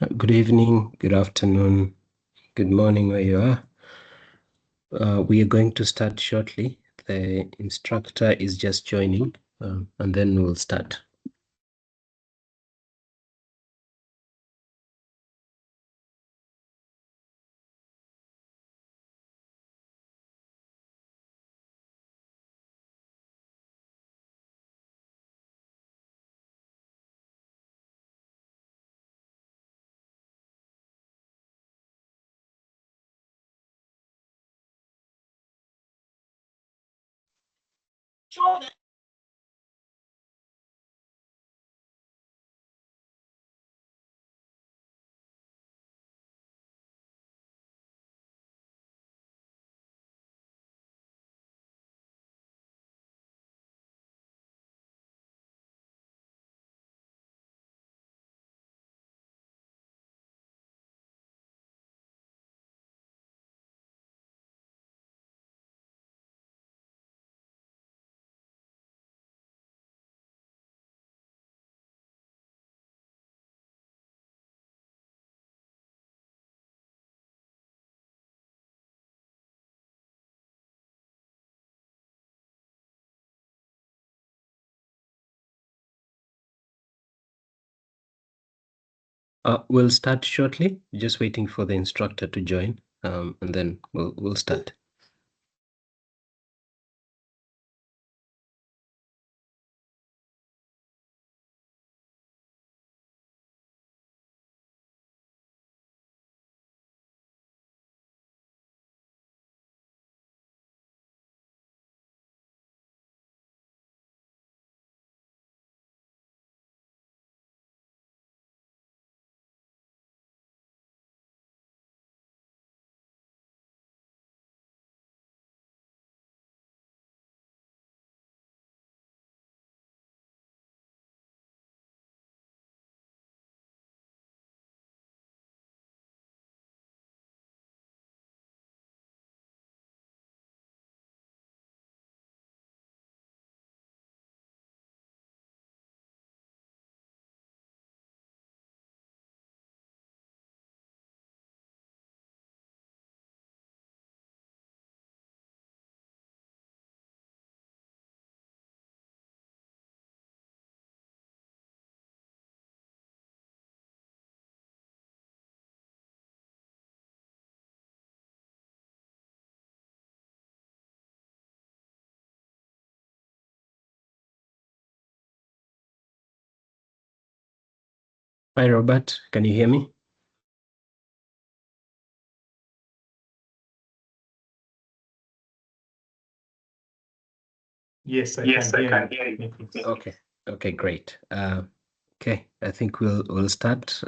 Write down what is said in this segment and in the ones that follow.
Good evening, good afternoon, good morning where you are. We are going to start shortly. The instructor is just joining, and then we'll start. We'll start shortly. Just waiting for the instructor to join, and then we'll start. Hi, Robert. Can you hear me? Yes, I can hear you. Okay, great. Okay, I think we'll start.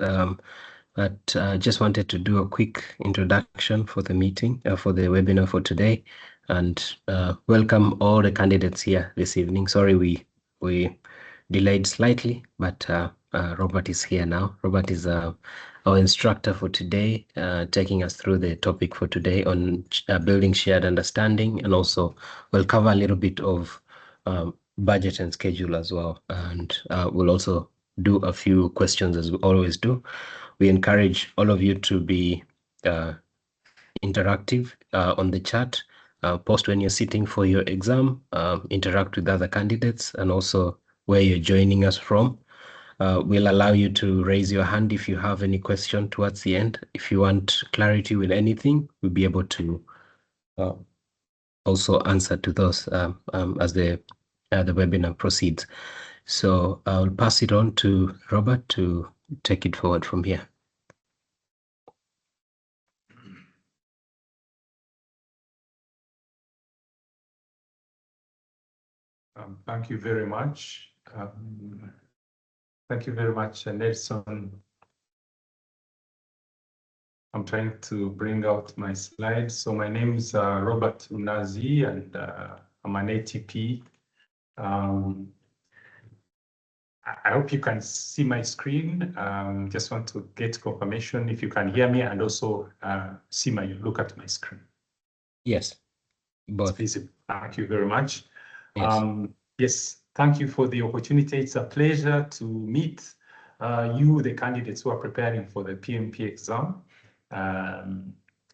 But just wanted to do a quick introduction for the meeting, for the webinar for today, and welcome all the candidates here this evening. Sorry we delayed slightly, but Robert is here now. Robert is our instructor for today, taking us through the topic for today on building shared understanding, and also we'll cover a little bit of budget and schedule as well, and we'll also do a few questions as we always do. We encourage all of you to be interactive on the chat, post when you're sitting for your exam, interact with other candidates, and also where you're joining us from. We'll allow you to raise your hand if you have any question towards the end. If you want clarity with anything, we'll be able to also answer to those as the webinar proceeds. So I'll pass it on to Robert to take it forward from here. Thank you very much. Thank you very much, Nelson. I'm trying to bring out my slides. So my name is Robert Unazi, and I'm an ATP. I hope you can see my screen. Just want to get confirmation if you can hear me, and also look at my screen. Yes, both. Visible. Thank you very much. Yes. Yes, thank you for the opportunity. It's a pleasure to meet you, the candidates who are preparing for the PMP exam,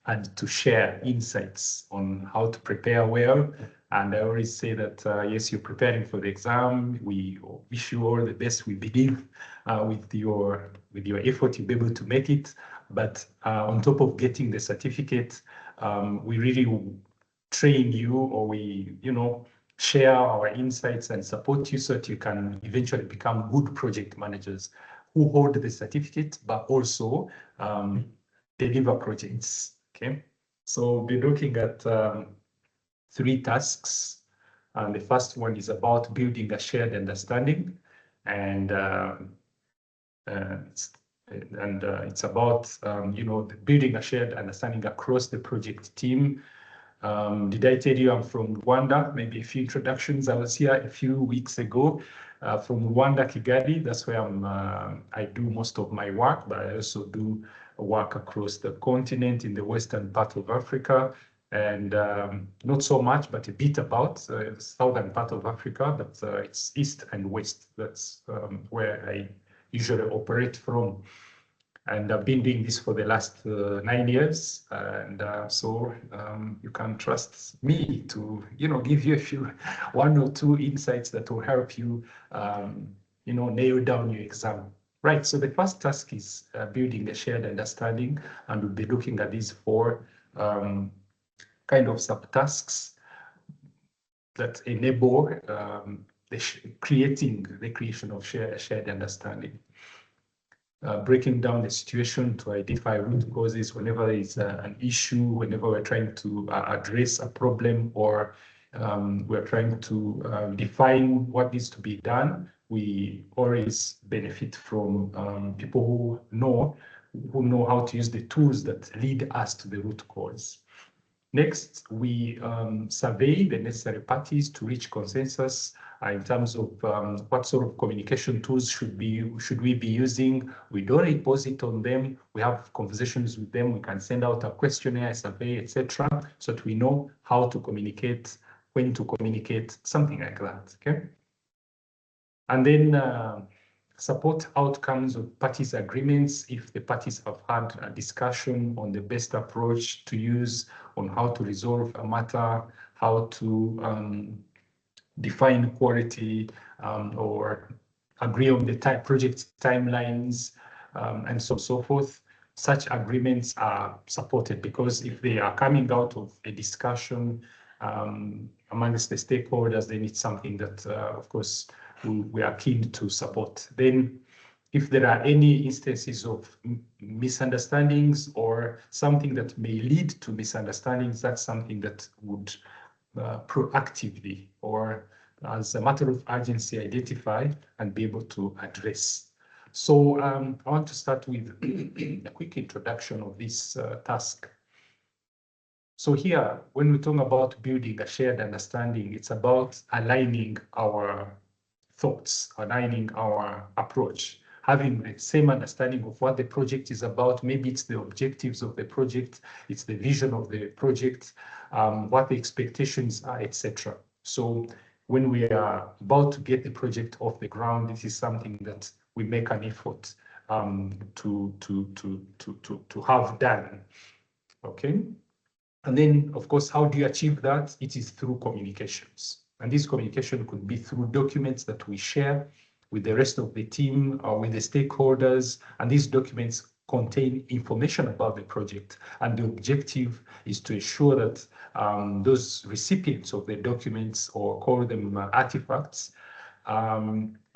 and to share insights on how to prepare well. And I always say that, yes, you're preparing for the exam. We wish you all the best. We believe with your effort, you'll be able to make it. But on top of getting the certificate, we really train you, or we, share our insights and support you so that you can eventually become good project managers who hold the certificate, but also deliver projects. Okay, so we'll be looking at 3 tasks. And the first one is about building a shared understanding, and it's about building a shared understanding across the project team. Did I tell you I'm from Rwanda? Maybe a few introductions. I was here a few weeks ago from Rwanda, Kigali. That's where I do most of my work, but I also do work across the continent in the western part of Africa, and not so much, but a bit about southern part of Africa, but it's east and west. That's where I usually operate from. And I've been doing this for the last 9 years, and so you can trust me to, give you one or two insights that will help you, nail down your exam. Right. So the first task is building a shared understanding, and we'll be looking at these 4 kind of subtasks that enable the creation of shared understanding. Breaking down the situation to identify root causes whenever it's an issue, whenever we're trying to address a problem, or we're trying to define what needs to be done. We always benefit from people who know how to use the tools that lead us to the root cause. Next, we survey the necessary parties to reach consensus in terms of what sort of communication tools should we be using. We don't impose it on them. We have conversations with them. We can send out a questionnaire, a survey, etc., so that we know how to communicate, when to communicate, something like that. Okay. And then support outcomes of parties' agreements if the parties have had a discussion on the best approach to use, on how to resolve a matter, how to define quality, or agree on the project timelines, and so forth. Such agreements are supported because if they are coming out of a discussion amongst the stakeholders, then it's something that, of course, we are keen to support. Then, if there are any instances of misunderstandings or something that may lead to misunderstandings, that's something that would proactively, or as a matter of urgency, identify and be able to address. So I want to start with a quick introduction of this task. So here, when we talk about building a shared understanding, it's about aligning our thoughts, aligning our approach, having the same understanding of what the project is about. Maybe it's the objectives of the project, it's the vision of the project, what the expectations are, etc. So when we are about to get the project off the ground, this is something that we make an effort to have done. Okay. And then, of course, how do you achieve that? It is through communications. And this communication could be through documents that we share with the rest of the team or with the stakeholders. And these documents contain information about the project. And the objective is to ensure that those recipients of the documents, or call them artifacts,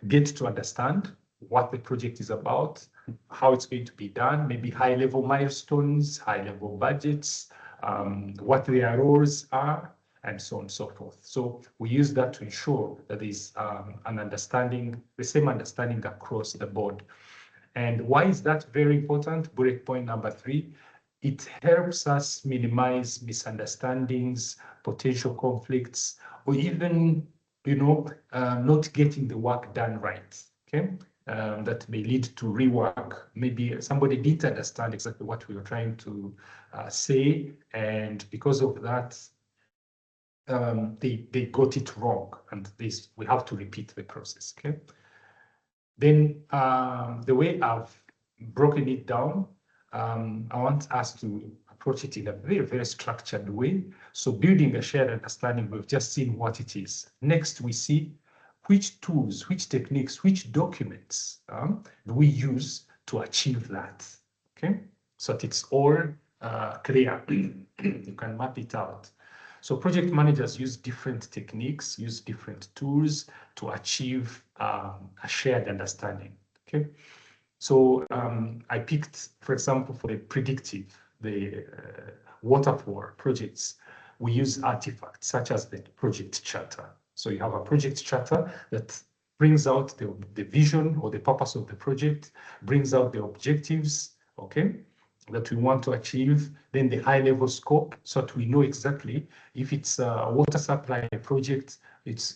get to understand what the project is about, how it's going to be done, maybe high-level milestones, high-level budgets, what their roles are, and so on and so forth. So we use that to ensure that there's an understanding, the same understanding across the board. And why is that very important? Bullet point number 3, it helps us minimize misunderstandings, potential conflicts, or even, not getting the work done right. Okay. That may lead to rework. Maybe somebody didn't understand exactly what we were trying to say, and because of that, they got it wrong, and we have to repeat the process. Okay. Then the way I've broken it down, I want us to approach it in a very, very structured way. So building a shared understanding, we've just seen what it is. Next, we see which tools, which techniques, which documents do we use to achieve that, okay? So that it's all clear. You can map it out. So project managers use different techniques, use different tools to achieve a shared understanding, okay? So I picked, for example, for the predictive, the waterfall projects, we use artifacts such as the project charter. So you have a project charter that brings out the vision or the purpose of the project, brings out the objectives, okay, that we want to achieve, then the high level scope, so that we know exactly if it's a water supply project, it's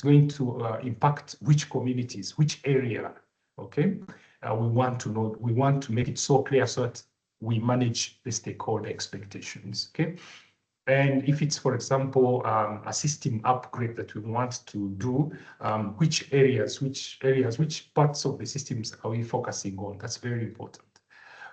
going to impact which communities, which area, okay? We want to know, we want to make it so clear so that we manage the stakeholder expectations, okay? And if it's, for example, a system upgrade that we want to do, which parts of the systems are we focusing on? That's very important.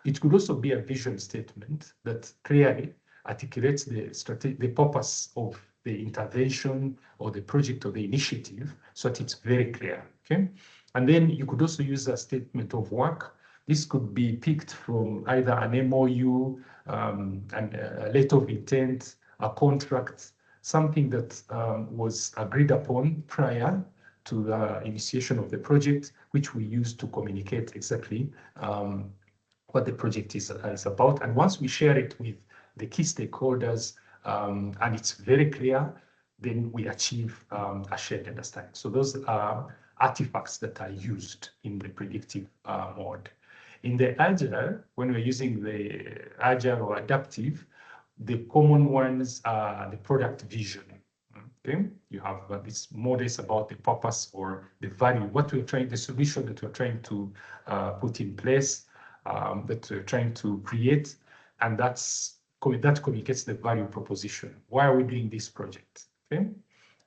It could also be a vision statement that clearly articulates the purpose of the intervention or the project or the initiative, so that it's very clear, okay? And then you could also use a statement of work. This could be picked from either an MOU, and a letter of intent, a contract, something that was agreed upon prior to the initiation of the project, which we use to communicate exactly what the project is about. And once we share it with the key stakeholders, and it's very clear, then we achieve a shared understanding. So those are artifacts that are used in the predictive mode. In the Agile, when we're using the Agile or adaptive, the common ones are the product vision. Okay, you have this models about the purpose or the value, the solution that we're trying to put in place, that we're trying to create, and that communicates the value proposition. Why are we doing this project? Okay,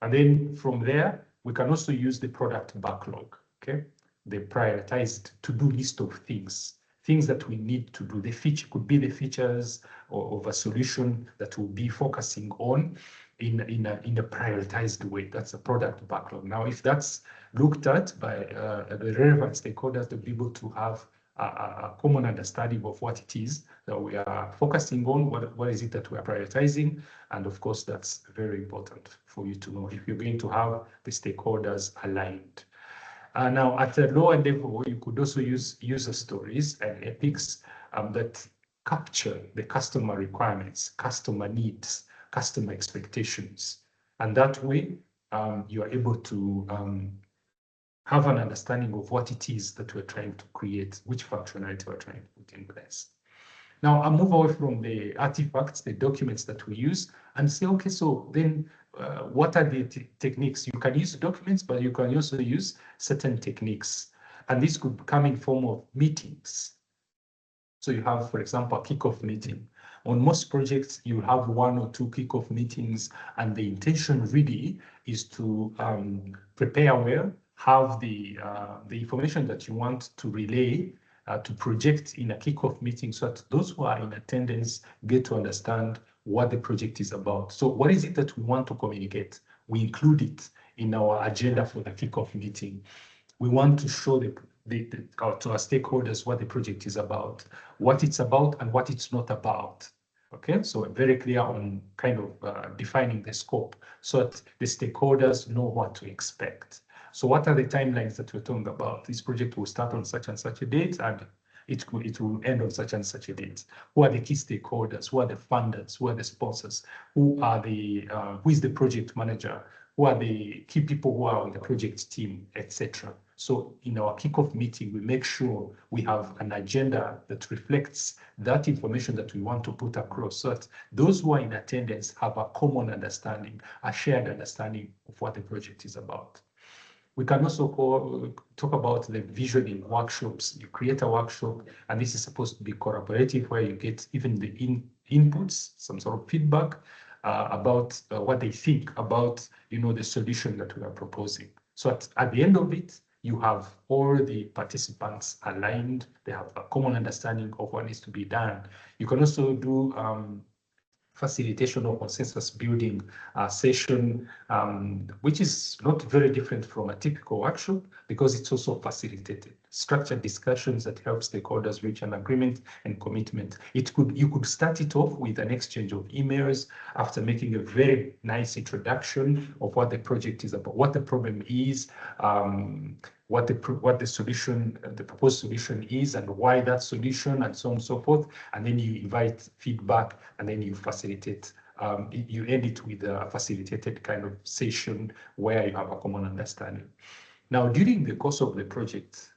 and then from there we can also use the product backlog. Okay, the prioritized to-do list of things that we need to do. The feature could be the features of a solution that we'll be focusing on in a prioritized way. That's a product backlog. Now, if that's looked at by the relevant stakeholders, to be able to have a common understanding of what it is that we are focusing on, what is it that we are prioritizing, and of course, that's very important for you to know if you're going to have the stakeholders aligned. Now, at a lower level, you could also use user stories and epics that capture the customer requirements, customer needs, customer expectations. And that way, you are able to have an understanding of what it is that we're trying to create, which functionality we're trying to put in place. Now, I'll move away from the artifacts, the documents that we use, and say, okay, so then what are the techniques? You can use documents, but you can also use certain techniques. And this could come in form of meetings. So you have, for example, a kickoff meeting. On most projects, you have 1 or 2 kickoff meetings, and the intention really is to prepare well, have the information that you want to relay to project in a kickoff meeting, so that those who are in attendance get to understand what the project is about. So what is it that we want to communicate? We include it in our agenda for the kickoff meeting. We want to show to our stakeholders what the project is about, what it's about and what it's not about. Okay, so we're very clear on kind of defining the scope so that the stakeholders know what to expect. So what are the timelines that we're talking about? This project will start on such and such a date, and it will end on such and such a date. Who are the key stakeholders? Who are the funders? Who are the sponsors? Who is the project manager? Who are the key people who are on the project team, etc. So in our kickoff meeting, we make sure we have an agenda that reflects that information that we want to put across, so that those who are in attendance have a common understanding, a shared understanding of what the project is about. We can also talk about the visioning workshops. You create a workshop, and this is supposed to be collaborative, where you get even the inputs, some sort of feedback about what they think about, the solution that we are proposing. So at the end of it, you have all the participants aligned, they have a common understanding of what needs to be done. You can also do facilitation or consensus building session, which is not very different from a typical workshop because it's also facilitated. Structured discussions that help stakeholders reach an agreement and commitment. You could start it off with an exchange of emails after making a very nice introduction of what the project is about, what the problem is, what the solution, the proposed solution is, and why that solution, and so on and so forth. And then you invite feedback, and then you facilitate. You end it with a facilitated kind of session where you have a common understanding. Now, during the course of the project,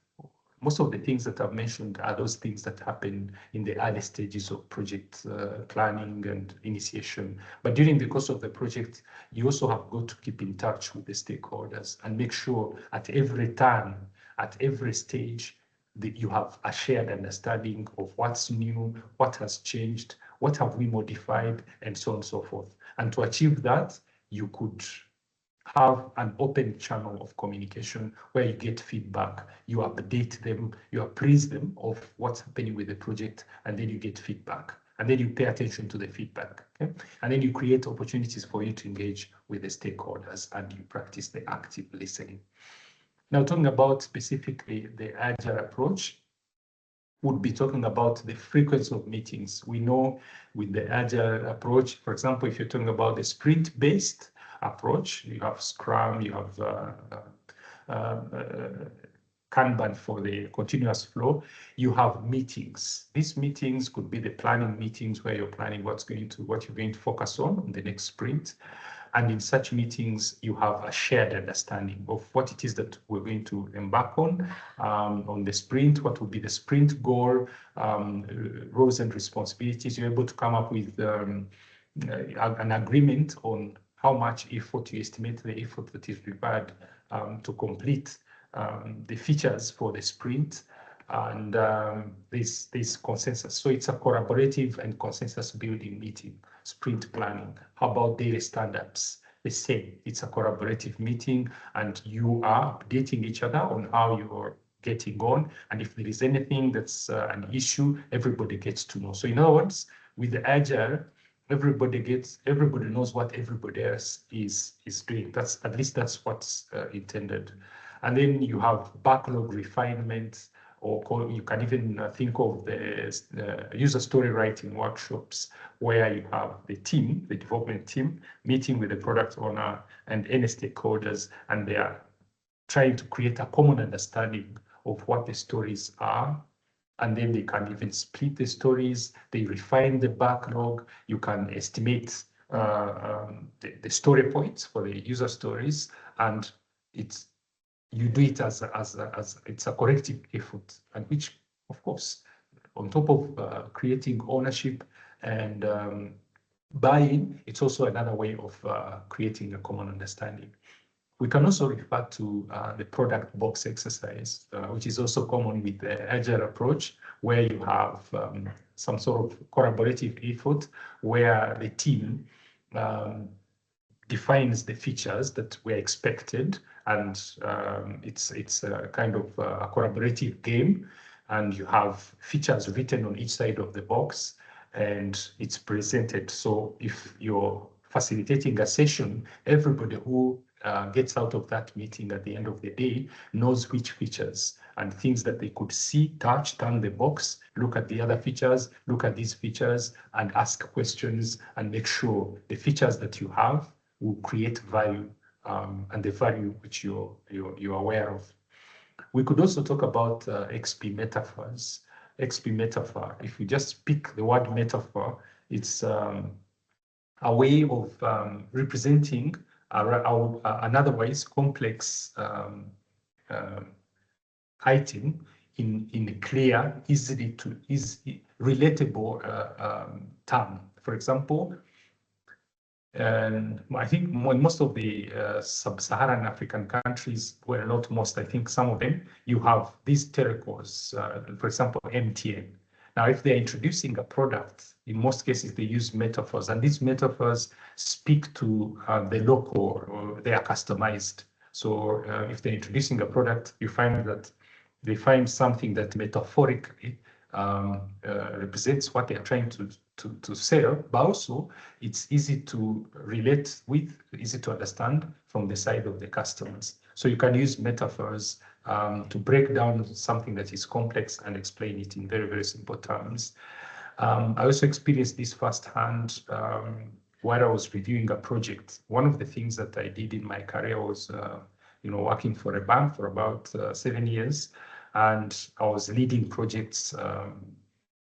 most of the things that I've mentioned are those things that happen in the early stages of project planning and initiation. But during the course of the project, you also have got to keep in touch with the stakeholders and make sure at every turn, at every stage, that you have a shared understanding of what's new, what has changed, what have we modified, and so on and so forth. And to achieve that, you could have an open channel of communication where you get feedback, you update them, you appraise them of what's happening with the project, and then you get feedback. And then you pay attention to the feedback. Okay? And then you create opportunities for you to engage with the stakeholders and you practice the active listening. Now, talking about specifically the Agile approach, would be talking about the frequency of meetings. We know with the Agile approach, for example, if you're talking about the sprint-based approach, you have Scrum, you have Kanban for the continuous flow, you have meetings. These meetings could be the planning meetings where you're planning what you're going to focus on the next sprint. And in such meetings, you have a shared understanding of what it is that we're going to embark on the sprint, what will be the sprint goal, roles and responsibilities. You're able to come up with an agreement on how much effort you estimate the effort that is required to complete the features for the sprint, and this consensus. So it's a collaborative and consensus building meeting. Sprint planning. How about daily stand-ups? The same. It's a collaborative meeting, and you are updating each other on how you're getting on. And if there is anything that's an issue, everybody gets to know. So in other words, with the Agile, everybody knows what everybody else is doing. That's at least that's what's intended. And then you have backlog refinement, or you can even think of the user story writing workshops where you have the team, the development team, meeting with the product owner and any stakeholders, and they are trying to create a common understanding of what the stories are. And then they can even split the stories, they refine the backlog, you can estimate the story points for the user stories, and you do it as it's a collective effort, and which, of course, on top of creating ownership and buy-in, it's also another way of creating a common understanding. We can also refer to the product box exercise, which is also common with the Agile approach, where you have some sort of collaborative effort where the team defines the features that were expected, and it's a kind of a collaborative game, and you have features written on each side of the box, and it's presented. So if you're facilitating a session, everybody who gets out of that meeting at the end of the day knows which features and things that they could see, touch, turn the box, look at the other features, look at these features, and ask questions, and make sure the features that you have will create value, and the value which you're aware of. We could also talk about XP metaphors. XP metaphor, if we just pick the word metaphor, it's a way of representing an otherwise complex item in a clear, easy relatable term. For example, and I think most of the sub-Saharan African countries, well, not most, I think some of them, you have these telcos, for example, MTN. Now, if they're introducing a product, in most cases, they use metaphors, and these metaphors speak to the local, or they are customized. So if they're introducing a product, you find that they find something that metaphorically represents what they are trying to sell, but also it's easy to relate with, easy to understand from the side of the customers. So you can use metaphors to break down something that is complex and explain it in very, very simple terms. I also experienced this firsthand while I was reviewing a project. One of the things that I did in my career was, working for a bank for about 7 years, and I was leading projects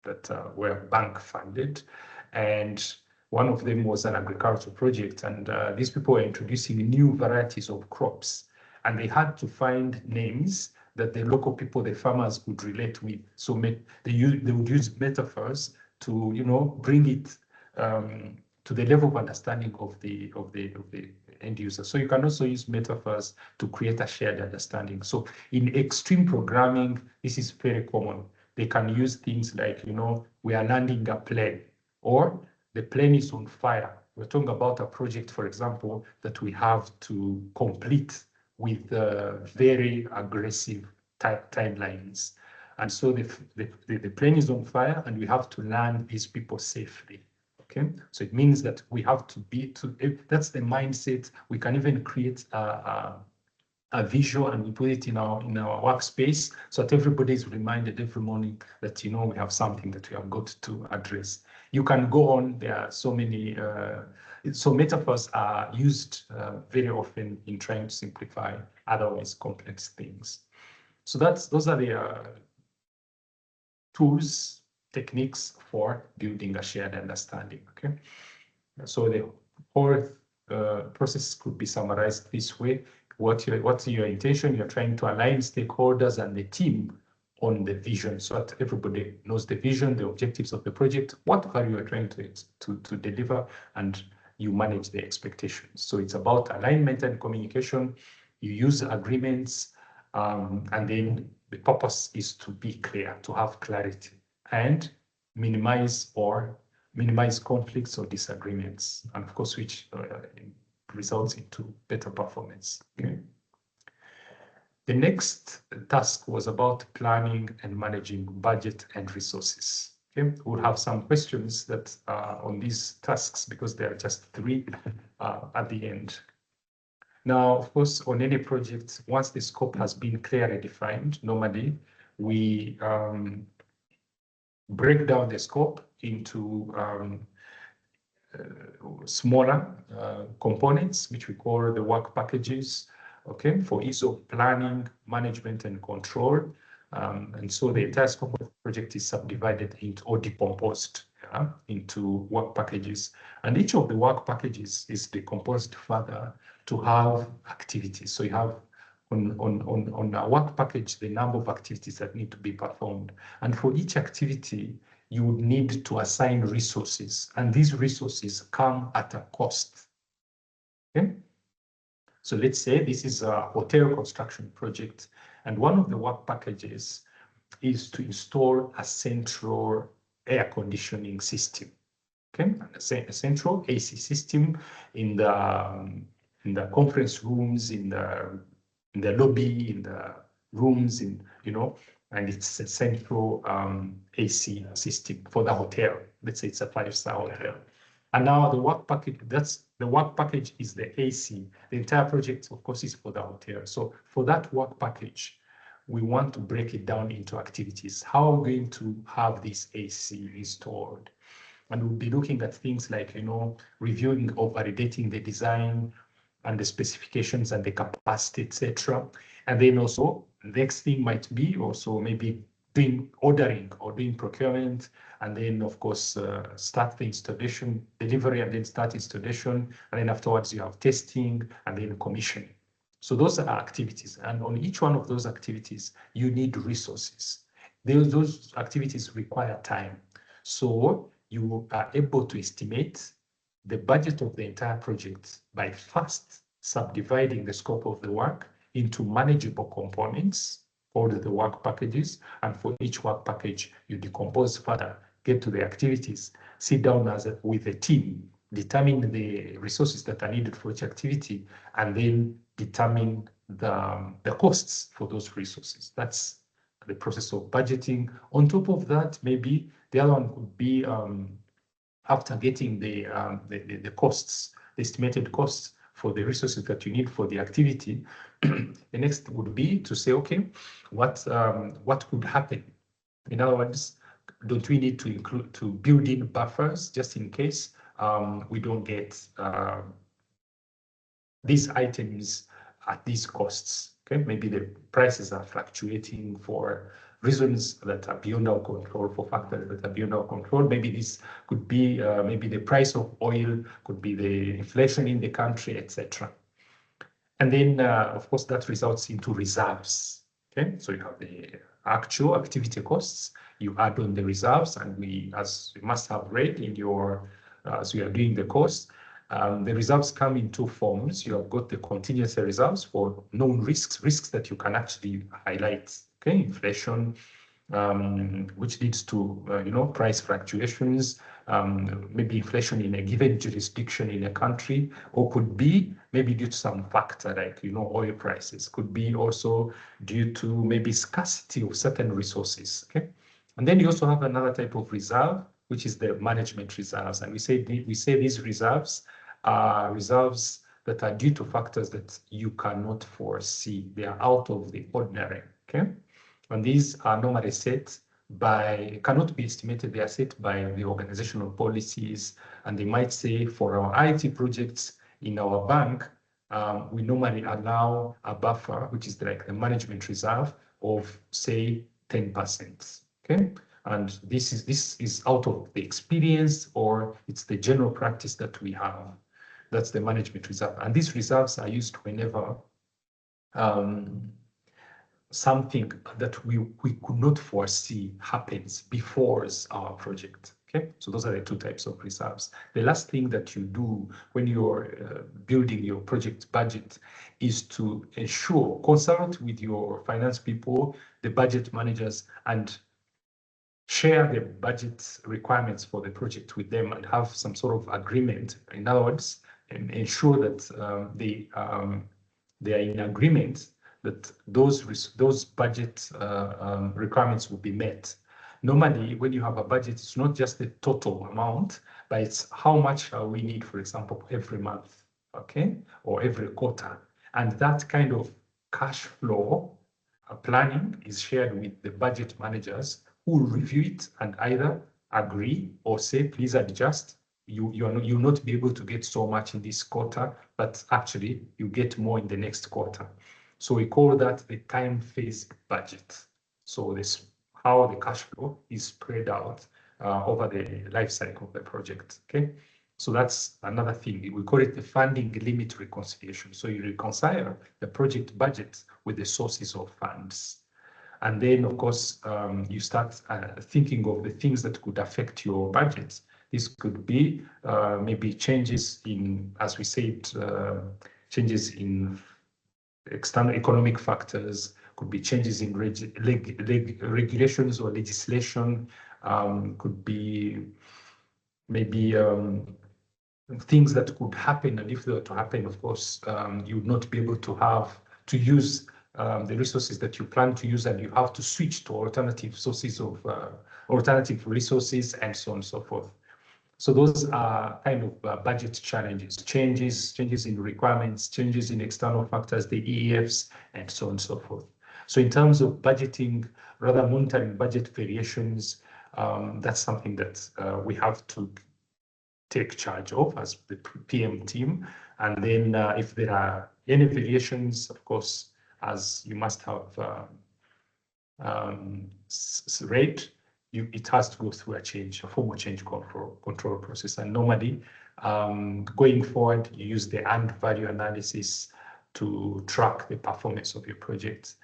that were bank funded, and one of them was an agricultural project, and these people were introducing new varieties of crops, and they had to find names that the local people, the farmers, could relate with. So they would use metaphors to bring it to the level of understanding of the end user. So you can also use metaphors to create a shared understanding. So in extreme programming, this is very common. They can use things like, we are landing a plane, or the plane is on fire. We're talking about a project, for example, that we have to complete with very aggressive timelines. And so the plane is on fire, and we have to land these people safely. Okay, so it means that we have to that's the mindset. We can even create a visual, and we put it in our workspace, so that everybody is reminded every morning that we have something that we have got to address. You can go on. There are so many. So metaphors are used very often in trying to simplify otherwise complex things. So those are the tools, techniques for building a shared understanding. Okay, so the whole process could be summarized this way. What's your intention? You're trying to align stakeholders and the team on the vision, so that everybody knows the vision, the objectives of the project, what value you're trying to deliver, and you manage the expectations. So it's about alignment and communication. You use agreements, and then the purpose is to be clear, to have clarity, and minimize conflicts or disagreements, and of course, which results into better performance. Okay. The next task was about planning and managing budget and resources. Okay, we'll have some questions that are on these tasks, because there are just 3 at the end. Now, of course, on any project, once the scope has been clearly defined, normally we break down the scope into smaller components, which we call the work packages, okay, for ease of planning, management, and control. And so the entire scope of the project is subdivided into, or decomposed into work packages. And each of the work packages is decomposed further to have activities. So you have on a work package, the number of activities that need to be performed. And for each activity, you would need to assign resources, and these resources come at a cost. Okay? So let's say this is a hotel construction project, and one of the work packages is to install a central air conditioning system. Okay, a central AC system in the conference rooms, in the lobby, in the rooms, and it's a central AC system for the hotel. Let's say it's a 5-star hotel. And now the work package, the work package is the AC. The entire project, of course, is for the hotel. So for that work package, we want to break it down into activities. How are we going to have this AC installed? And we'll be looking at things like, reviewing or validating the design and the specifications and the capacity, etc. And then also, the next thing might be also maybe doing ordering or doing procurement, and then of course start the installation, delivery, and then start installation, and then afterwards you have testing and then commissioning. So those are activities, and on each one of those activities you need resources. Those activities require time, so you are able to estimate the budget of the entire project by first subdividing the scope of the work into manageable components, called the work packages, and for each work package, you decompose further, get to the activities, sit down with a team, determine the resources that are needed for each activity, and then determine the costs for those resources. That's the process of budgeting. On top of that, maybe the other one could be after getting the costs, the estimated costs for the resources that you need for the activity, the next would be to say, okay, what could happen? In other words, don't we need to build in buffers just in case we don't get these items at these costs? Okay, maybe the prices are fluctuating for reasons that are beyond our control, for factors that are beyond our control. Maybe this could be maybe the price of oil, could be the inflation in the country, etc. And then, of course, that results into reserves. Okay, so you have the actual activity costs, you add on the reserves, and we, as you must have read in your, as we are doing the course, the reserves come in two forms. You have got the contingency reserves for known risks that you can actually highlight. Okay, inflation, which leads to price fluctuations, maybe inflation in a given jurisdiction in a country, or could be maybe due to some factor like oil prices. Could be also due to maybe scarcity of certain resources. Okay, and then you also have another type of reserve, which is the management reserves, and we say these reserves are reserves that are due to factors that you cannot foresee. They are out of the ordinary. Okay. And these are normally set by, cannot be estimated, they are set by the organizational policies. And they might say for our IT projects in our bank, we normally allow a buffer, which is like the management reserve of say 10%. Okay. And this is out of the experience, or it's the general practice that we have. That's the management reserve. And these reserves are used whenever something that we could not foresee happens before our project. Okay, so those are the two types of reserves. The last thing that you do when you're building your project budget is to ensure, consult with your finance people, the budget managers, and share the budget requirements for the project with them and have some sort of agreement. In other words, and ensure that they are in agreement that those budget requirements will be met. Normally, when you have a budget, it's not just the total amount, but it's how much we need, for example, every month, okay, or every quarter. And that kind of cash flow planning is shared with the budget managers, who will review it and either agree or say, please adjust. You'll not be able to get so much in this quarter, but actually you get more in the next quarter. So we call that the time phase budget. So this how the cash flow is spread out over the life cycle of the project. Okay, so that's another thing. We call it the funding limit reconciliation. So you reconcile the project budget with the sources of funds. And then, of course, you start thinking of the things that could affect your budget. This could be maybe changes in, as we said, changes in external economic factors, could be changes in regulations or legislation, could be maybe things that could happen. And if they were to happen, of course, you would not be able to use the resources that you plan to use, and you have to switch to alternative sources of alternative resources, and so on and so forth. So those are kind of budget challenges, changes in requirements, changes in external factors, the EEFs, and so on and so forth. So in terms of budgeting, rather monitoring budget variations, that's something that we have to take charge of as the PM team. And then if there are any variations, of course, as you must have read, it has to go through a formal change control process. And normally, going forward, you use the AND value analysis to track the performance of your project,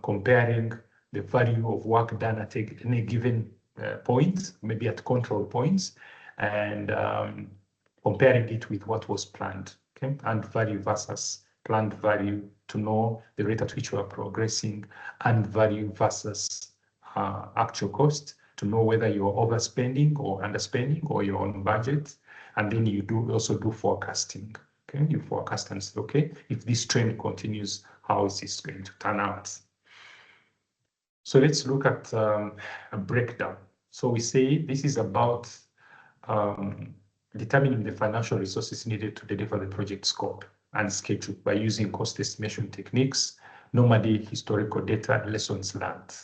comparing the value of work done at any given point, maybe at control points, and comparing it with what was planned. Okay, AND value versus planned value to know the rate at which we are progressing, AND value versus actual cost to know whether you're overspending or underspending or you're on budget. And then you also do forecasting. Okay, you forecast and say, okay, if this trend continues, how is this going to turn out? So let's look at a breakdown. So we say this is about determining the financial resources needed to deliver the project scope and schedule by using cost estimation techniques, normally historical data, lessons learned.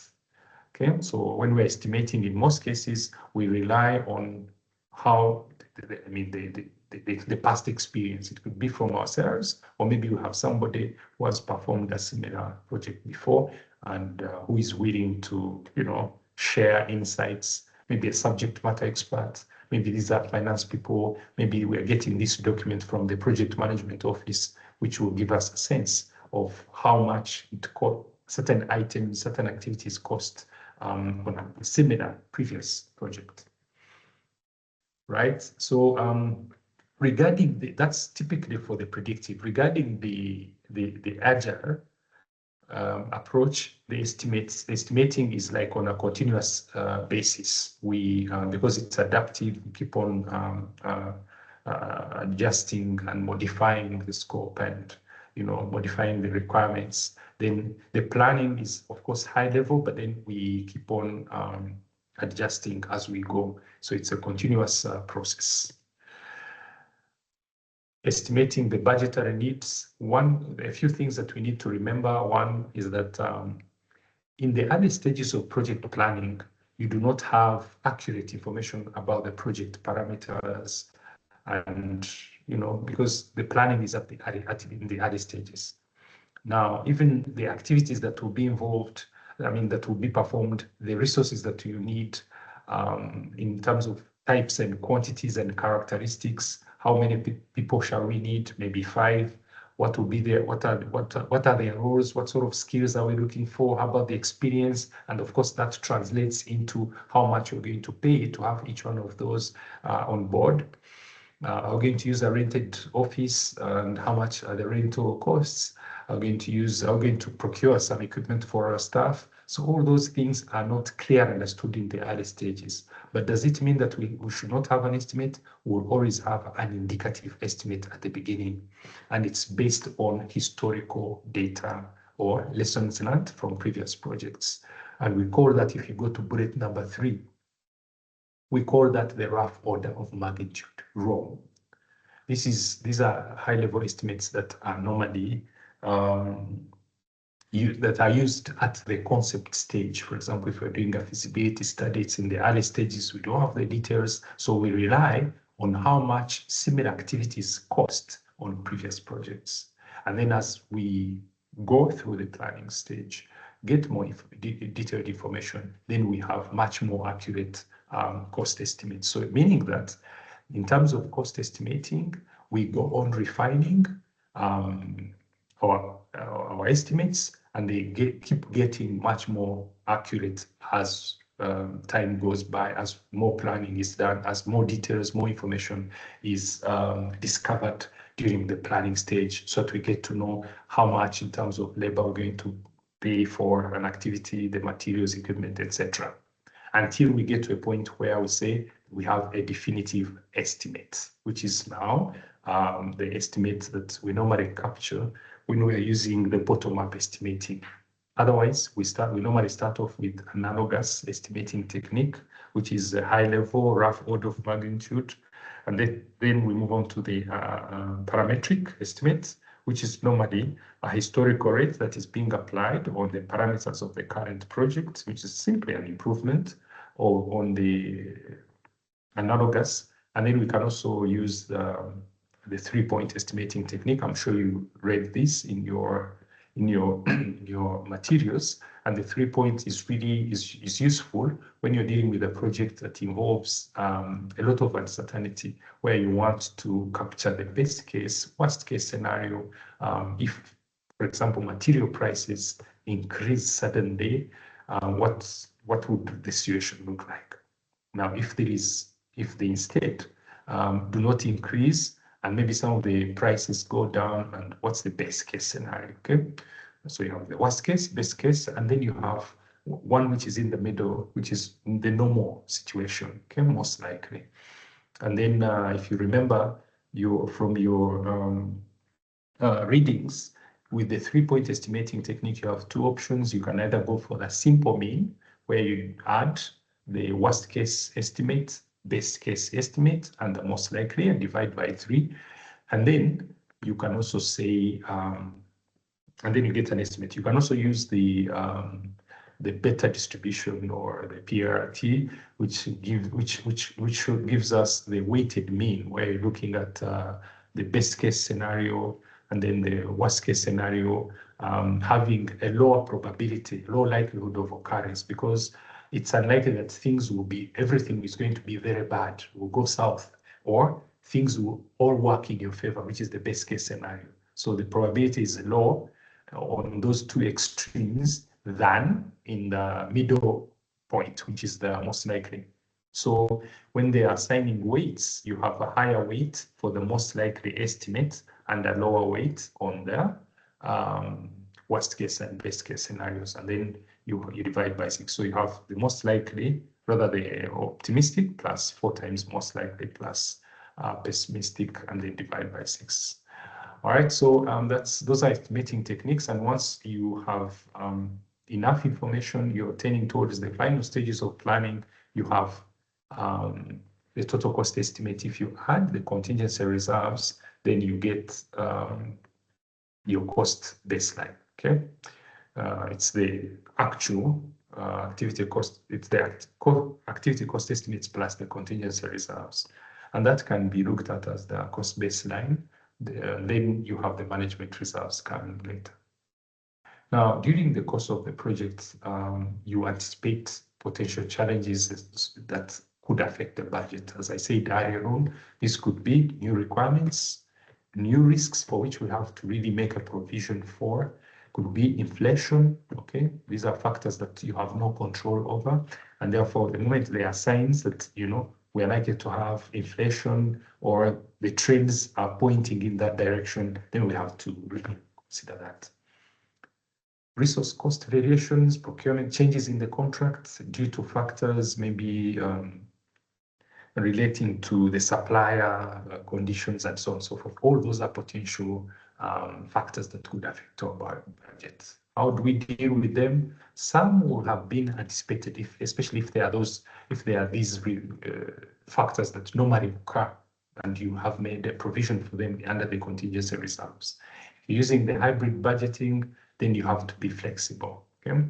Okay, so when we're estimating, in most cases, we rely on how, the past experience. It could be from ourselves, or maybe you have somebody who has performed a similar project before and who is willing to, share insights, maybe a subject matter expert, maybe these are finance people, maybe we're getting this document from the project management office, which will give us a sense of how much it cost, certain items, certain activities cost on a similar previous project, right? So regarding that's typically for the predictive. Regarding the agile approach, the estimating is like on a continuous basis. We because it's adaptive, we keep on adjusting and modifying the scope and modifying the requirements. Then the planning is of course high level, but then we keep on adjusting as we go. So it's a continuous process. Estimating the budgetary needs. A few things that we need to remember. One is that in the early stages of project planning, you do not have accurate information about the project parameters, and because the planning is in the early stages. Now, even the activities that will be involved, that will be performed, the resources that you need in terms of types and quantities and characteristics, how many people shall we need? Maybe 5. What will be there? What are their roles? What sort of skills are we looking for? How about the experience? And of course, that translates into how much you're going to pay to have each one of those on board. Are we going to use a rented office, and how much are the rental costs? Are we going to procure some equipment for our staff? So all those things are not clear understood in the early stages. But does it mean that we should not have an estimate? We'll always have an indicative estimate at the beginning. And it's based on historical data or lessons learned from previous projects. And we call that, if you go to bullet number 3, we call that the rough order of magnitude, ROM. These are high-level estimates that are normally that are used at the concept stage. For example, if we're doing a feasibility study, it's in the early stages, we don't have the details, so we rely on how much similar activities cost on previous projects. And then as we go through the planning stage, get more detailed information, then we have much more accurate cost estimates. So meaning that in terms of cost estimating, we go on refining our estimates, and they keep getting much more accurate as time goes by, as more planning is done, as more details, more information is discovered during the planning stage, so that we get to know how much in terms of labor we're going to pay for an activity, the materials, equipment, etc. Until we get to a point where we say we have a definitive estimate, which is now the estimate that we normally capture when we are using the bottom-up estimating. Otherwise, we normally start off with analogous estimating technique, which is a high-level rough order of magnitude, and then we move on to the parametric estimate, which is normally a historical rate that is being applied on the parameters of the current project, which is simply an improvement on the analogous. And then we can also use the 3-point estimating technique. I'm sure you read this in your materials, and the 3-point is really is useful when you're dealing with a project that involves a lot of uncertainty, where you want to capture the best case, worst case scenario. If, for example, material prices increase suddenly, what would the situation look like? Now, if they instead do not increase, and maybe some of the prices go down, and what's the best case scenario? Okay, so you have the worst case, best case, and then you have one which is in the middle, which is the normal situation, okay, most likely. And then if you remember from your readings, with the 3-point estimating technique, you have two options. You can either go for the simple mean, where you add the worst case estimate, best case estimate, and the most likely, and divide by 3. And then you can also say, and then you get an estimate. You can also use the beta distribution or the PRT, which gives us the weighted mean, where you're looking at the best case scenario and then the worst case scenario, having a lower probability, low likelihood of occurrence, because it's unlikely that everything is going to be very bad, will go south, or things will all work in your favor, which is the best case scenario. So the probability is low on those two extremes than in the middle point, which is the most likely. So when they are assigning weights, you have a higher weight for the most likely estimate and a lower weight on the worst case and best case scenarios, and then you divide by 6. So you have the most likely, rather the optimistic, plus 4 times most likely, plus pessimistic, and then divide by 6. All right, so those are estimating techniques, and once you have enough information, you're attaining towards the final stages of planning, you have the total cost estimate. If you add the contingency reserves, then you get your cost baseline, okay? It's the actual activity cost, it's the activity cost estimates plus the contingency reserves. And that can be looked at as the cost baseline. Then you have the management reserves coming later. Now, during the course of the project, you anticipate potential challenges that could affect the budget. As I said earlier on, this could be new requirements, new risks for which we have to really make a provision for. Could be inflation, okay? These are factors that you have no control over. And therefore, the moment there are signs that, we are likely to have inflation or the trends are pointing in that direction, then we have to really consider that. Resource cost variations, procurement changes in the contracts due to factors maybe relating to the supplier conditions and so on and so forth. All those are potential factors that could affect our budget. How do we deal with them? Some will have been anticipated, especially if there are these factors that normally occur, and you have made a provision for them under the contingency reserves. If you're using the hybrid budgeting, then you have to be flexible. Okay,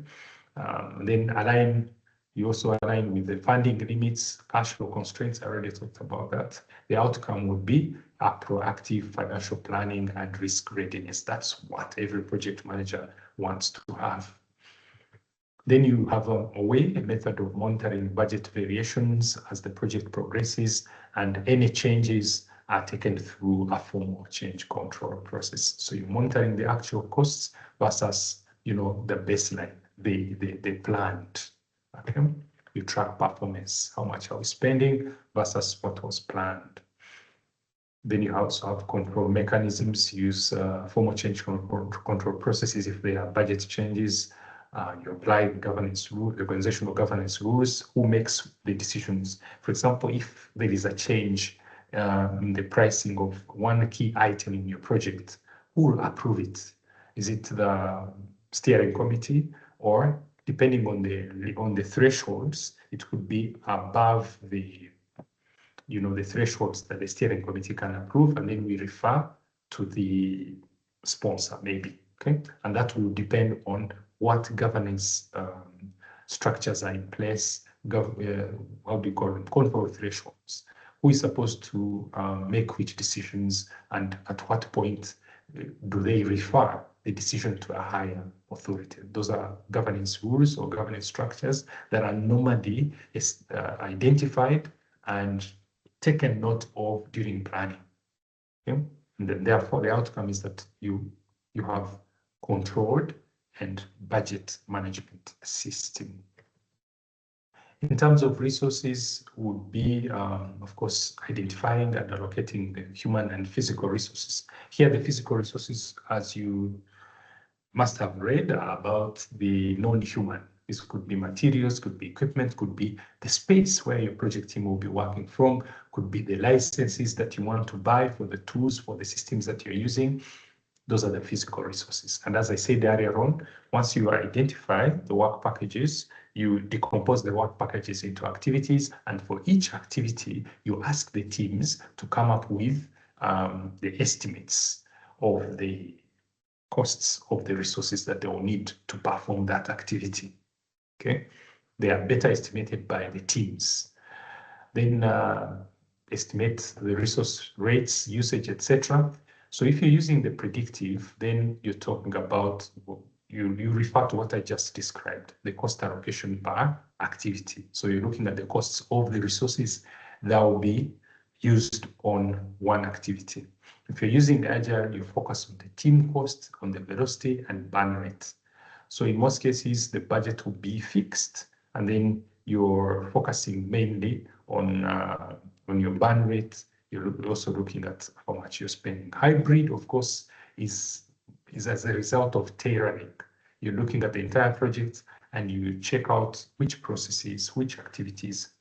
then you also align with the funding limits, cash flow constraints. I already talked about that. The outcome would be a proactive financial planning and risk readiness. That's what every project manager wants to have. Then you have a method of monitoring budget variations as the project progresses, and any changes are taken through a formal change control process. So you're monitoring the actual costs versus, the baseline, the planned. Okay, you track performance. How much are we spending versus what was planned? Then you also have control mechanisms. Use formal change control processes if there are budget changes. You apply governance rules, organizational governance rules. Who makes the decisions? For example, if there is a change in the pricing of one key item in your project, who will approve it? Is it the steering committee, or depending on the thresholds, it could be above the thresholds that the steering committee can approve, and then we refer to the sponsor maybe, okay? And that will depend on what governance structures are in place, what do you call them, control thresholds. Who is supposed to make which decisions, and at what point do they refer the decision to a higher authority? Those are governance rules or governance structures that are normally identified and taken note of during planning. Okay? And then therefore the outcome is that you have controlled and budget management system. In terms of resources, would be, of course, identifying and allocating the human and physical resources. Here, the physical resources, as you must have read, are about the non-human. This could be materials, could be equipment, could be the space where your project team will be working from, could be the licenses that you want to buy for the tools, for the systems that you're using. Those are the physical resources. And as I said earlier on, once you identify the work packages, you decompose the work packages into activities. And for each activity, you ask the teams to come up with the estimates of the costs of the resources that they will need to perform that activity. Okay, they are better estimated by the teams. Then estimate the resource rates, usage, etc. So if you're using the predictive, then you're talking about, you refer to what I just described, the cost allocation per activity. So you're looking at the costs of the resources that will be used on one activity. If you're using the Agile, you focus on the team cost, on the velocity and burn rate. So in most cases, the budget will be fixed, and then you're focusing mainly on your burn rate. You're also looking at how much you're spending. Hybrid, of course, is as a result of tailoring. You're looking at the entire project and you check out which processes, which activities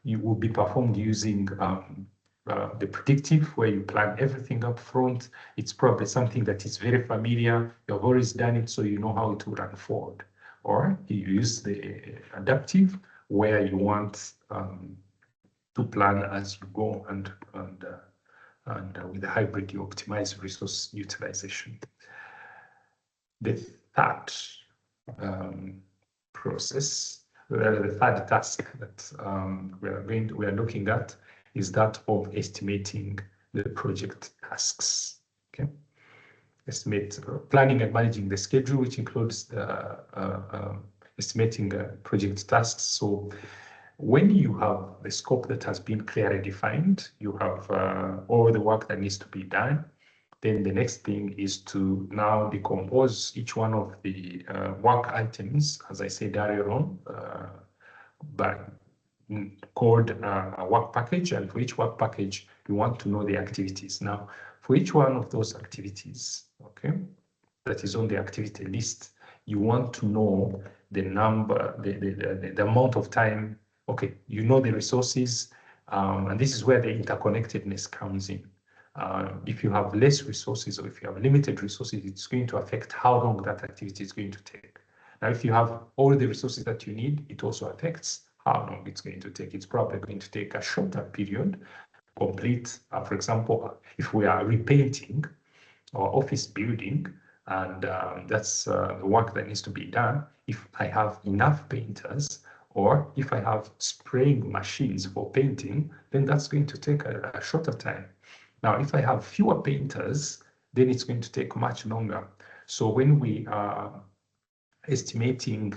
you will be performed using the predictive, where you plan everything up front. It's probably something that is very familiar. You've always done it, so you know how it will unfold. Or you use the adaptive, where you want to plan as you go, and with the hybrid, you optimize resource utilization. The third process, the third task that we are looking at is that of estimating the project tasks. Okay, estimate planning and managing the schedule, which includes the estimating project tasks. So when you have the scope that has been clearly defined, you have all the work that needs to be done. Then the next thing is to now decompose each one of the work items, as I said earlier on, called a work package. And for each work package, you want to know the activities. Now, for each one of those activities, okay, that is on the activity list, you want to know the number, the amount of time. Okay, you know the resources, and this is where the interconnectedness comes in. If you have less resources, or if you have limited resources, it's going to affect how long that activity is going to take. Now, if you have all the resources that you need, it also affects how long it's going to take. It's probably going to take a shorter period to complete. For example, if we are repainting our office building, and that's the work that needs to be done, if I have enough painters, or if I have spraying machines for painting, then that's going to take a shorter time. Now, if I have fewer painters, then it's going to take much longer. So when we are estimating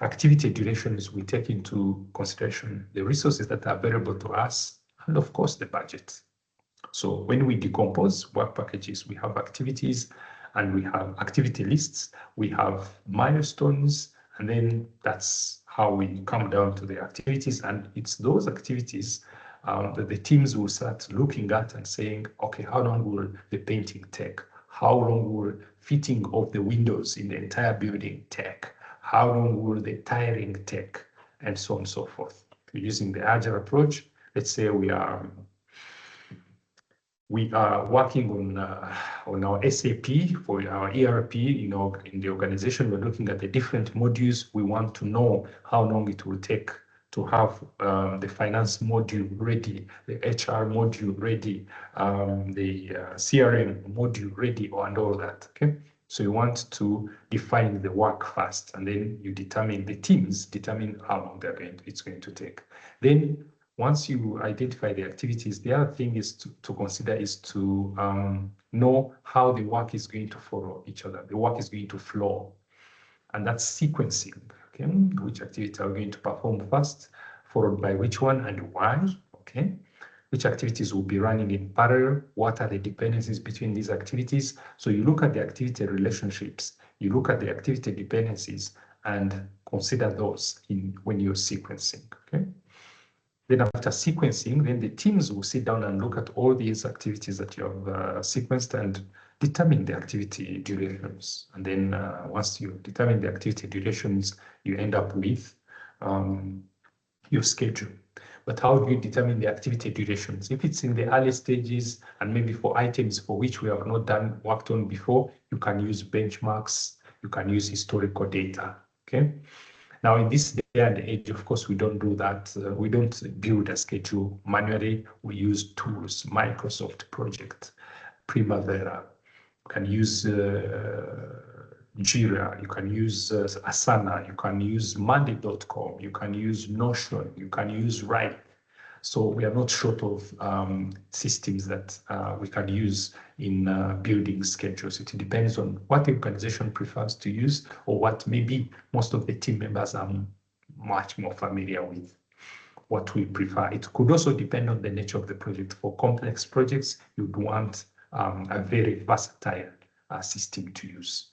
activity durations, we take into consideration the resources that are available to us, and of course the budget. So when we decompose work packages, we have activities and we have activity lists, we have milestones, and then that's how we come down to the activities. And it's those activities that the teams will start looking at and saying, okay, how long will the painting take? How long will fitting of the windows in the entire building take? How long will the tiling take? And so on and so forth. Using the Agile approach, let's say we are working on our SAP for our ERP. In the organization, we're looking at the different modules. We want to know how long it will take to have the finance module ready, the HR module ready, the CRM module ready, and all that. Okay, so you want to define the work first, and then you determine, the teams determine how long it's going to take. Then once you identify the activities, the other thing is to consider is to know how the work is going to follow each other. The work is going to flow, and that's sequencing. Okay, which activity are we going to perform first, followed by which one and why? Okay, which activities will be running in parallel? What are the dependencies between these activities? So you look at the activity relationships, you look at the activity dependencies, and consider those when you're sequencing. Okay. Then after sequencing, then the teams will sit down and look at all these activities that you have sequenced and determine the activity durations. And then once you determine the activity durations, you end up with your schedule. But how do you determine the activity durations? If it's in the early stages and maybe for items for which we have not worked on before, you can use benchmarks, you can use historical data, okay? Now, in this day and age, of course, we don't do that. We don't build a schedule manually. We use tools, Microsoft Project, Primavera. You can use Jira, you can use Asana, you can use Monday.com, you can use Notion, you can use Write. So we are not short of systems that we can use in building schedules. It depends on what the organization prefers to use or what maybe most of the team members are much more familiar with, what we prefer. It could also depend on the nature of the project. For complex projects, you'd want a very versatile system to use.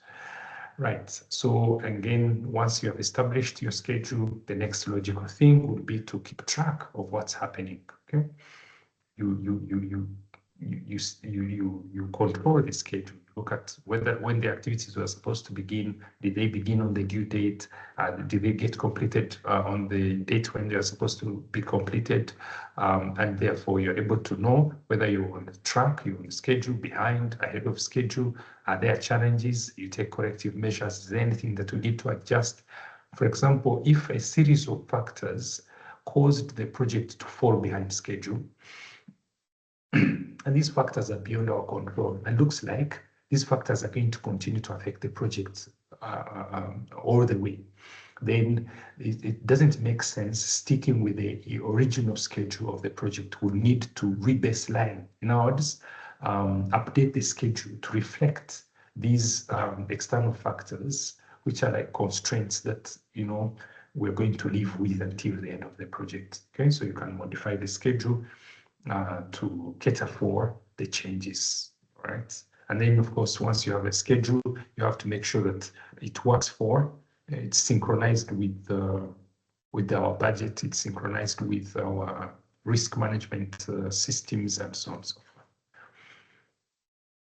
Right, so again, once you have established your schedule, the next logical thing would be to keep track of what's happening, okay? You control the schedule. Look at when the activities were supposed to begin, did they begin on the due date? Did they get completed on the date when they are supposed to be completed? And therefore, you're able to know whether you're on the track, you're on schedule, behind, ahead of schedule. Are there challenges? You take corrective measures. Is there anything that we need to adjust? For example, if a series of factors caused the project to fall behind schedule, and these factors are beyond our control, and looks like these factors are going to continue to affect the project all the way, then it doesn't make sense sticking with the original schedule of the project. We'll need to re-baseline. In other words, update the schedule to reflect these external factors, which are like constraints that, you know, we're going to live with until the end of the project. Okay, so you can modify the schedule to cater for the changes, right? And then, of course, once you have a schedule, you have to make sure that it works for, it's synchronized with our budget, it's synchronized with our risk management systems, and so on and so forth.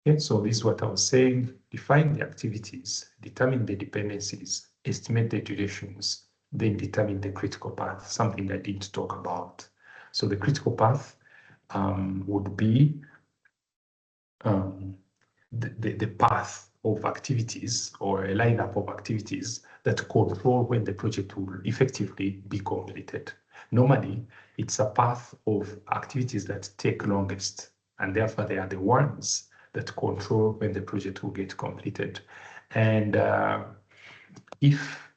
Okay, so this is what I was saying. Define the activities, determine the dependencies, estimate the durations, then determine the critical path, something I didn't talk about. So the critical path would be the path of activities or a lineup of activities that control when the project will effectively be completed. Normally, it's a path of activities that take longest, and therefore they are the ones that control when the project will get completed. And if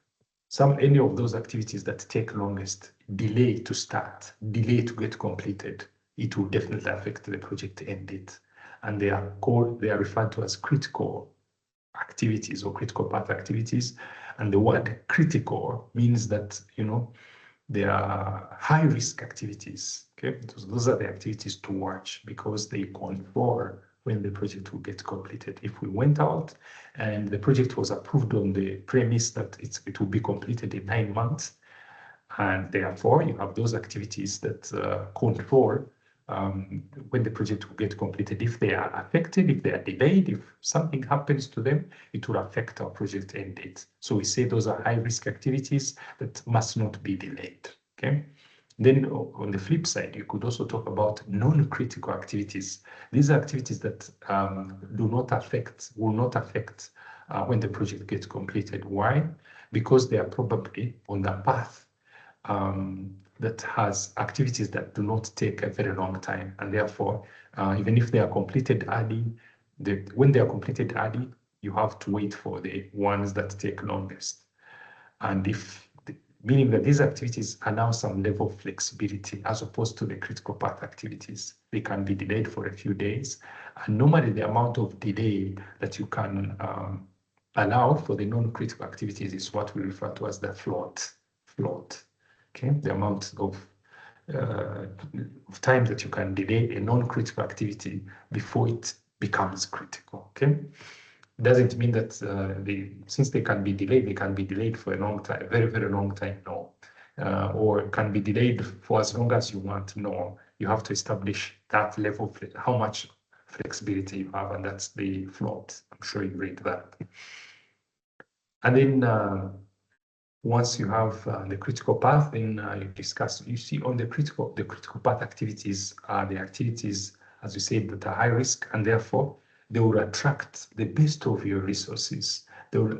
any of those activities that take longest delay to start, delay to get completed, it will definitely affect the project end date. And they are referred to as critical activities or critical path activities. And the word critical means that, you know, they are high risk activities. Okay, so those are the activities to watch because they control when the project will get completed. If we went out and the project was approved on the premise that it will be completed in 9 months, and therefore you have those activities that control when the project will get completed. If they are affected, if they are delayed, if something happens to them, it will affect our project end date. So we say those are high risk activities that must not be delayed, okay? Then on the flip side, you could also talk about non-critical activities. These are activities that will not affect when the project gets completed. Why? Because they are probably on the path that has activities that do not take a very long time. And therefore, even if they are completed early, when they are completed early, you have to wait for the ones that take longest. And meaning that these activities allow some level of flexibility as opposed to the critical path activities. They can be delayed for a few days. And normally the amount of delay that you can allow for the non-critical activities is what we refer to as the float. Okay, the amount of time that you can delay a non-critical activity before it becomes critical. Okay. Doesn't mean that since they can be delayed for a long time, very, very long time, no. Or can be delayed for as long as you want, no. You have to establish that level of how much flexibility you have, and that's the float. I'm sure you read that. And then Once you have the critical path, then you see on the critical path activities are the activities, as you said, that are high risk, and therefore they will attract the best of your resources. They will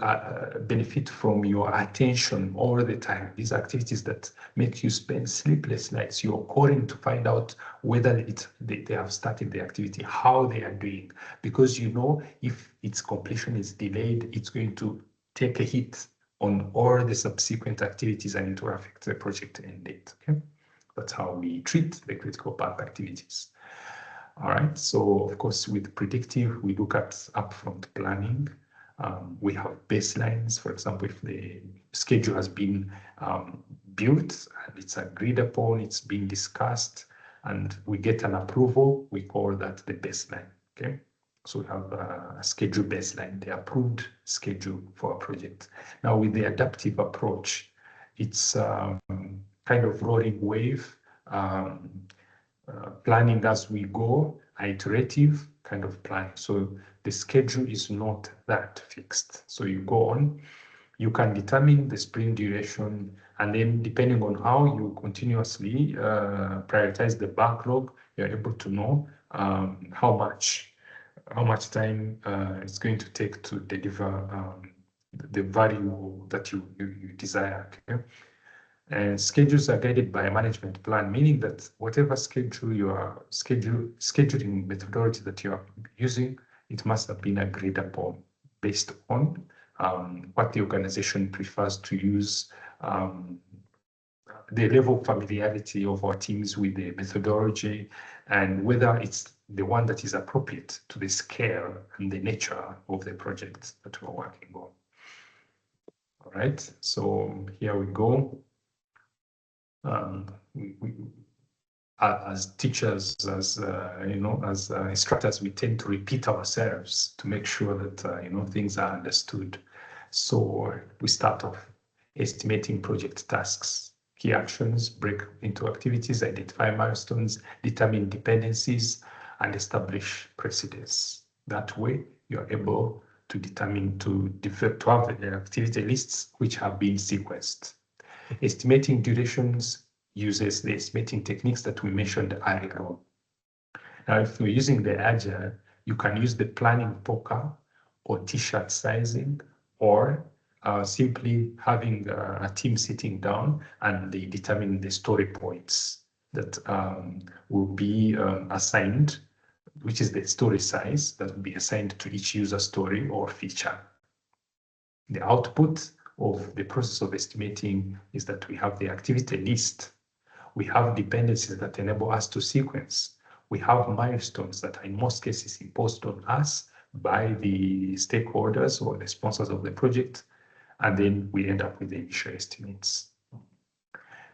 benefit from your attention all the time. These activities that make you spend sleepless nights, you're calling to find out whether they have started the activity, how they are doing, because you know if its completion is delayed, it's going to take a hit on all the subsequent activities and it will affect the project end date. Okay, that's how we treat the critical path activities. All right, so of course with predictive, we look at upfront planning. We have baselines. For example, if the schedule has been built and it's agreed upon, it's been discussed, and we get an approval, we call that the baseline. Okay, so we have a schedule baseline, the approved schedule for a project. Now with the adaptive approach, it's kind of rolling wave, planning as we go, iterative kind of plan. So the schedule is not that fixed. So you go on, you can determine the sprint duration, and then depending on how you continuously prioritize the backlog, you're able to know how much time it's going to take to deliver the value that you desire. Okay? And schedules are guided by a management plan, meaning that whatever scheduling methodology that you are using, it must have been agreed upon based on what the organization prefers to use, the level of familiarity of our teams with the methodology, and whether it's the one that is appropriate to the scale and the nature of the project that we're working on. All right, so here we go. As teachers, as as instructors, we tend to repeat ourselves to make sure that things are understood. So we start off estimating project tasks, key actions, break into activities, identify milestones, determine dependencies, and establish precedents. That way, you are able to determine to have activity lists which have been sequenced. Estimating durations uses the estimating techniques that we mentioned earlier. Now, if you're using the Agile, you can use the planning poker or t-shirt sizing, or simply having a team sitting down and they determine the story points that will be assigned, which is the story size that will be assigned to each user story or feature. The output of the process of estimating is that we have the activity list. We have dependencies that enable us to sequence. We have milestones that are in most cases imposed on us by the stakeholders or the sponsors of the project. And then we end up with the initial estimates.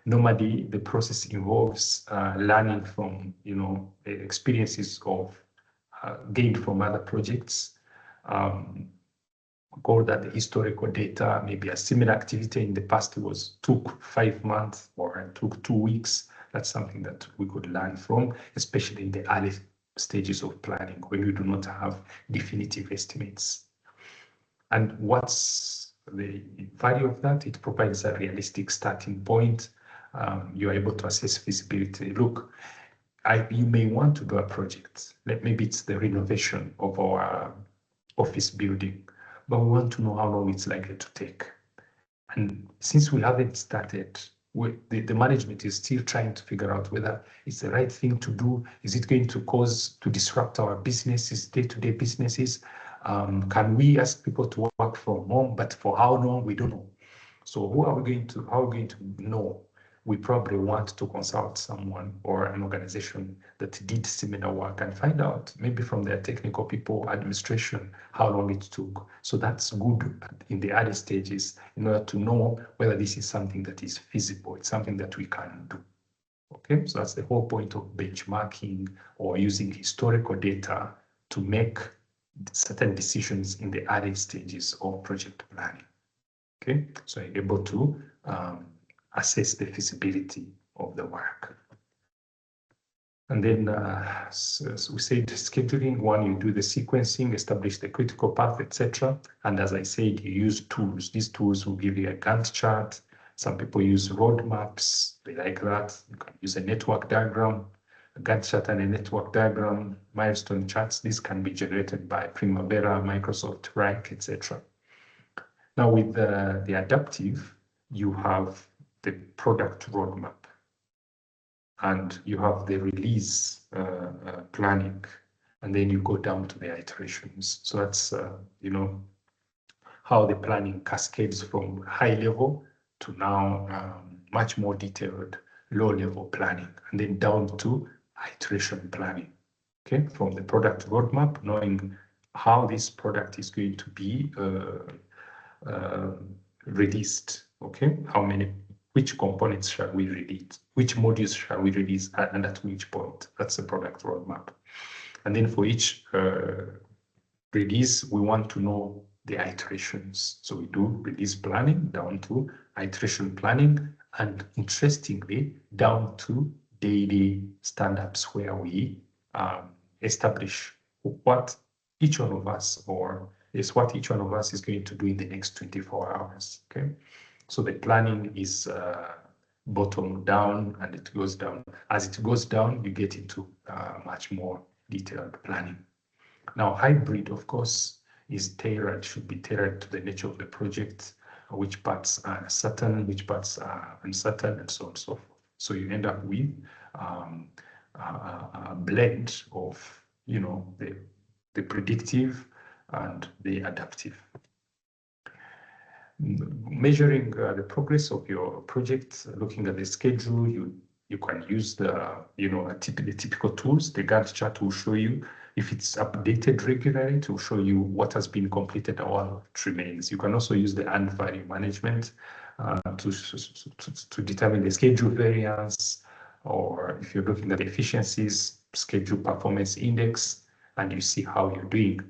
Normally, the process involves learning from experiences of gained from other projects. Call that the historical data. Maybe a similar activity in the past took 5 months or took 2 weeks. That's something that we could learn from, especially in the early stages of planning when you do not have definitive estimates. And what's the value of that? It provides a realistic starting point. You're able to assess feasibility. Look, you may want to do a project. Maybe it's the renovation of our office building, but we want to know how long it's likely to take. And since we haven't started, the management is still trying to figure out whether it's the right thing to do. Is it going to disrupt our businesses, day-to-day businesses? Can we ask people to work from home, but for how long, we don't know. So how are we going to know? We probably want to consult someone or an organization that did similar work and find out, maybe from their technical people, administration, how long it took. So that's good in the early stages in order to know whether this is something that is feasible. It's something that we can do. Okay, so that's the whole point of benchmarking or using historical data to make certain decisions in the early stages of project planning. Okay, so you're able to assess the feasibility of the work. And then so we said scheduling, one, you do the sequencing, establish the critical path, etc. And as I said, you use tools. These tools will give you a Gantt chart. Some people use roadmaps. They like that. You can use a network diagram, a Gantt chart and a network diagram, milestone charts. These can be generated by Primavera, Microsoft, Rank, etc. Now with the adaptive, you have the product roadmap, and you have the release planning, and then you go down to the iterations. So that's, you know, how the planning cascades from high level to now much more detailed low level planning, and then down to iteration planning. Okay, from the product roadmap, knowing how this product is going to be released. Okay, which components shall we release? Which modules shall we release and at which point? That's the product roadmap. And then for each release, we want to know the iterations. So we do release planning down to iteration planning, and interestingly, down to daily stand-ups where we establish what each one of us, or is what each one of us is going to do in the next 24 hours. Okay, so the planning is bottom down, and it goes down. As it goes down, you get into much more detailed planning. Now, hybrid, of course, is tailored, should be tailored to the nature of the project, which parts are certain, which parts are uncertain, and so on and so forth. So you end up with a blend of, you know, the predictive and the adaptive. Measuring the progress of your project, looking at the schedule, you can use the, you know, the typical tools. The Gantt chart will show you if it's updated regularly, to show you what has been completed or what remains. You can also use the and value management to determine the schedule variance, or if you're looking at the efficiencies, schedule performance index, and you see how you're doing.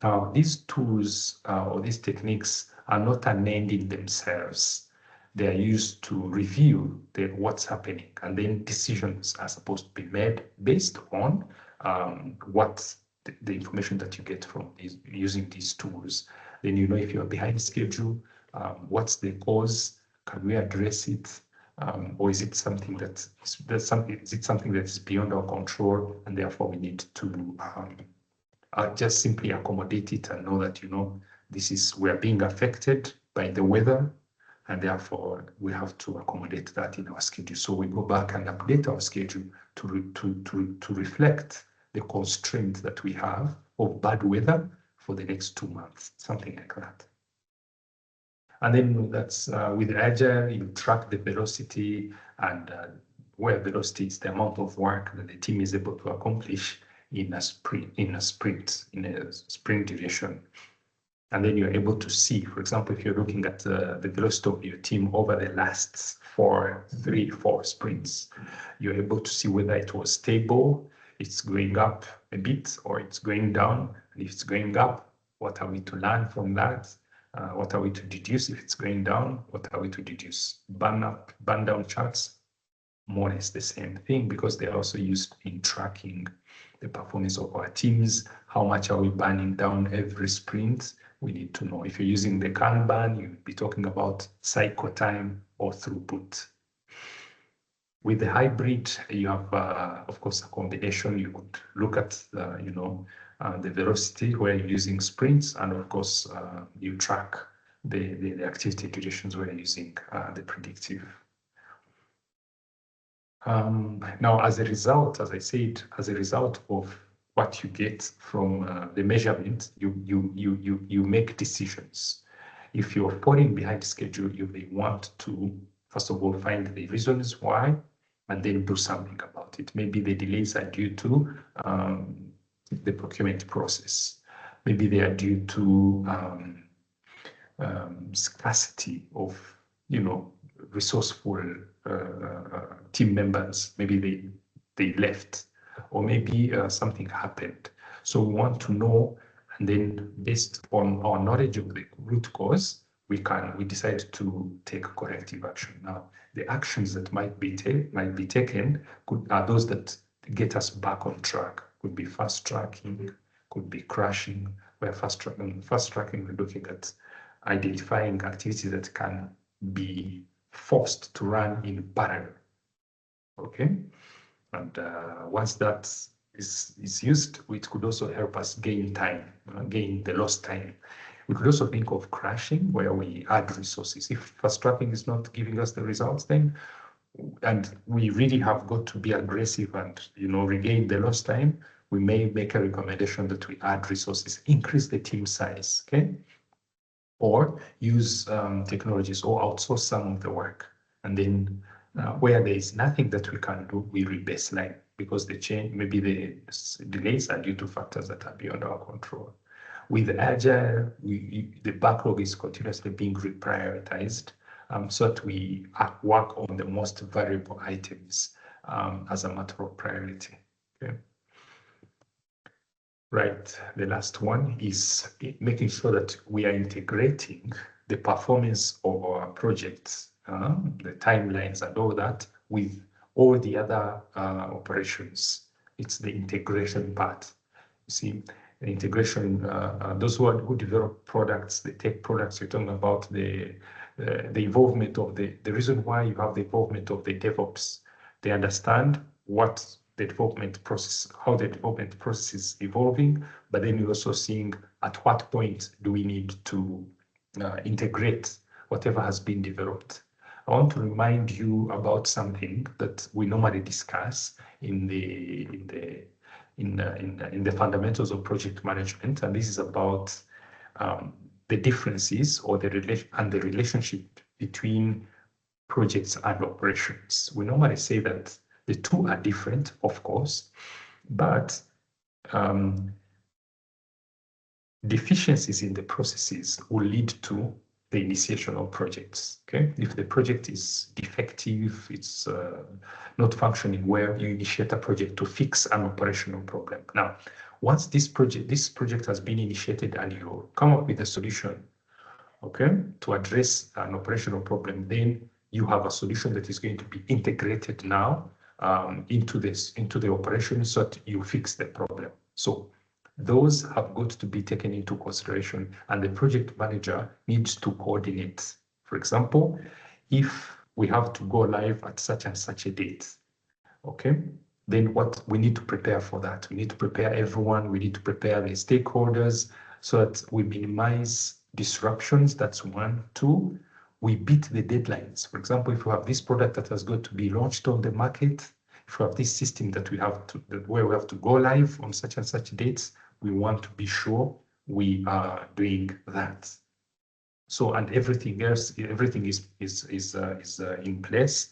Now, these tools or these techniques are not an end in themselves. They are used to review what's happening, and then decisions are supposed to be made based on what the information that you get from using these tools. Then you know if you're behind schedule, what's the cause, can we address it, or is it something that is beyond our control, and therefore we need to just simply accommodate it and know that, you know, we are being affected by the weather, and therefore we have to accommodate that in our schedule. So we go back and update our schedule to reflect the constraint that we have of bad weather for the next 2 months, something like that. And then that's with Agile, you track the velocity, and where velocity is the amount of work that the team is able to accomplish in a sprint duration. And then you're able to see, for example, if you're looking at the velocity of your team over the last 3, 4 sprints, you're able to see whether it was stable, it's going up a bit, or it's going down. And if it's going up, what are we to learn from that? What are we to deduce? If it's going down, what are we to deduce? Burn up, burn down charts, more or less the same thing, because they're also used in tracking the performance of our teams. How much are we burning down every sprint? We need to know. If you're using the Kanban, you'd be talking about cycle time or throughput. With the hybrid, you have, of course, a combination. You could look at, you know, the velocity where you're using sprints, and of course, you track the activity durations where you're using the predictive. Now, as a result, as I said, as a result of what you get from the measurement, you make decisions. If you're falling behind schedule, you may want to, first of all, find the reasons why, and then do something about it. Maybe the delays are due to the procurement process. Maybe they are due to scarcity of, you know, resourceful team members. Maybe they left, or maybe something happened. So we want to know, and then based on our knowledge of the root cause, we decide to take corrective action. Now, the actions that might be taken are those that get us back on track. Could be fast tracking, could be crashing. Where fast tracking, we're looking at identifying activities that can be forced to run in parallel. Okay, and once that is used, it could also help us gain time, gain the lost time. We could also think of crashing, where we add resources. If fast tracking is not giving us the results, then and we really have got to be aggressive and regain the lost time, we may make a recommendation that we add resources, increase the team size, okay, or use technologies or outsource some of the work, and then where there is nothing that we can do, we rebaseline, because the change, maybe the delays are due to factors that are beyond our control. With Agile, the backlog is continuously being reprioritized, so that we work on the most valuable items as a matter of priority. Okay. Right, the last one is making sure that we are integrating the performance of our projects, the timelines and all that, with all the other operations. It's the integration part. You see, the integration, those who develop products, they take products, you're talking about the involvement of the reason why you have the involvement of the DevOps. They understand what the development process, how the development process is evolving, but then you're also seeing at what point do we need to integrate whatever has been developed. I want to remind you about something that we normally discuss in the fundamentals of project management, and this is about the differences or the relationship between projects and operations. We normally say that the two are different, of course, but deficiencies in the processes will lead to the initiation of projects. Okay, if the project is defective, it's not functioning well, you initiate a project to fix an operational problem. Now, once this project has been initiated and you come up with a solution, okay, to address an operational problem, then you have a solution that is going to be integrated now into the operation, so that you fix the problem. So those have got to be taken into consideration, and the project manager needs to coordinate. For example, if we have to go live at such and such a date, okay, then what we need to prepare for that. We need to prepare everyone, we need to prepare the stakeholders, so that we minimize disruptions. That's one. Two, we beat the deadlines. For example, if we have this product that has got to be launched on the market, if we have this system that we have to, where we have to go live on such and such dates, we want to be sure we are doing that. So, and everything else, everything is in place.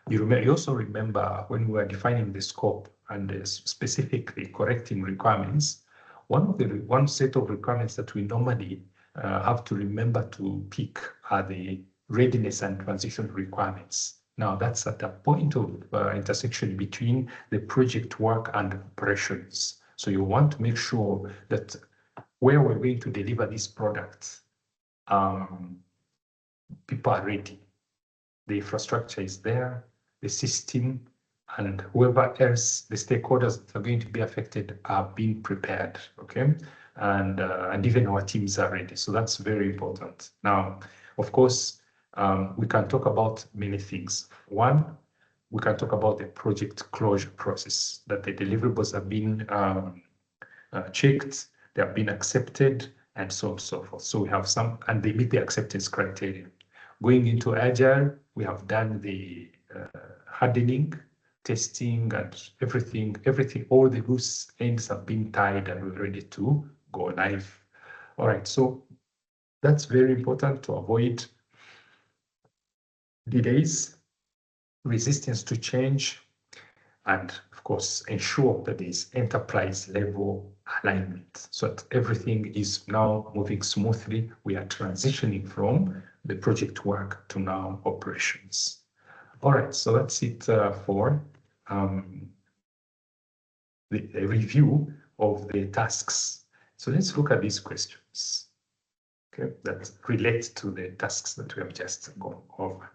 You also remember when we were defining the scope and specifically correcting requirements, one set of requirements that we normally have to remember to pick are the readiness and transition requirements. Now, that's at a point of intersection between the project work and operations. So you want to make sure that where we're going to deliver this product, people are ready. The infrastructure is there, the system, and whoever else, the stakeholders that are going to be affected are being prepared, okay? And even our teams are ready. So that's very important. Now, of course, we can talk about many things. One, we can talk about the project closure process, that the deliverables have been checked, they have been accepted, and so on and so forth. So we have some, and they meet the acceptance criteria. Going into Agile, we have done the hardening, testing, and everything, all the loose ends have been tied and we're ready to go live. All right, so that's very important to avoid delays, resistance to change, and of course, ensure that there is enterprise level alignment, so that everything is now moving smoothly. We are transitioning from the project work to now operations. All right, so that's it for the review of the tasks. So let's look at these questions, okay, that relate to the tasks that we have just gone over.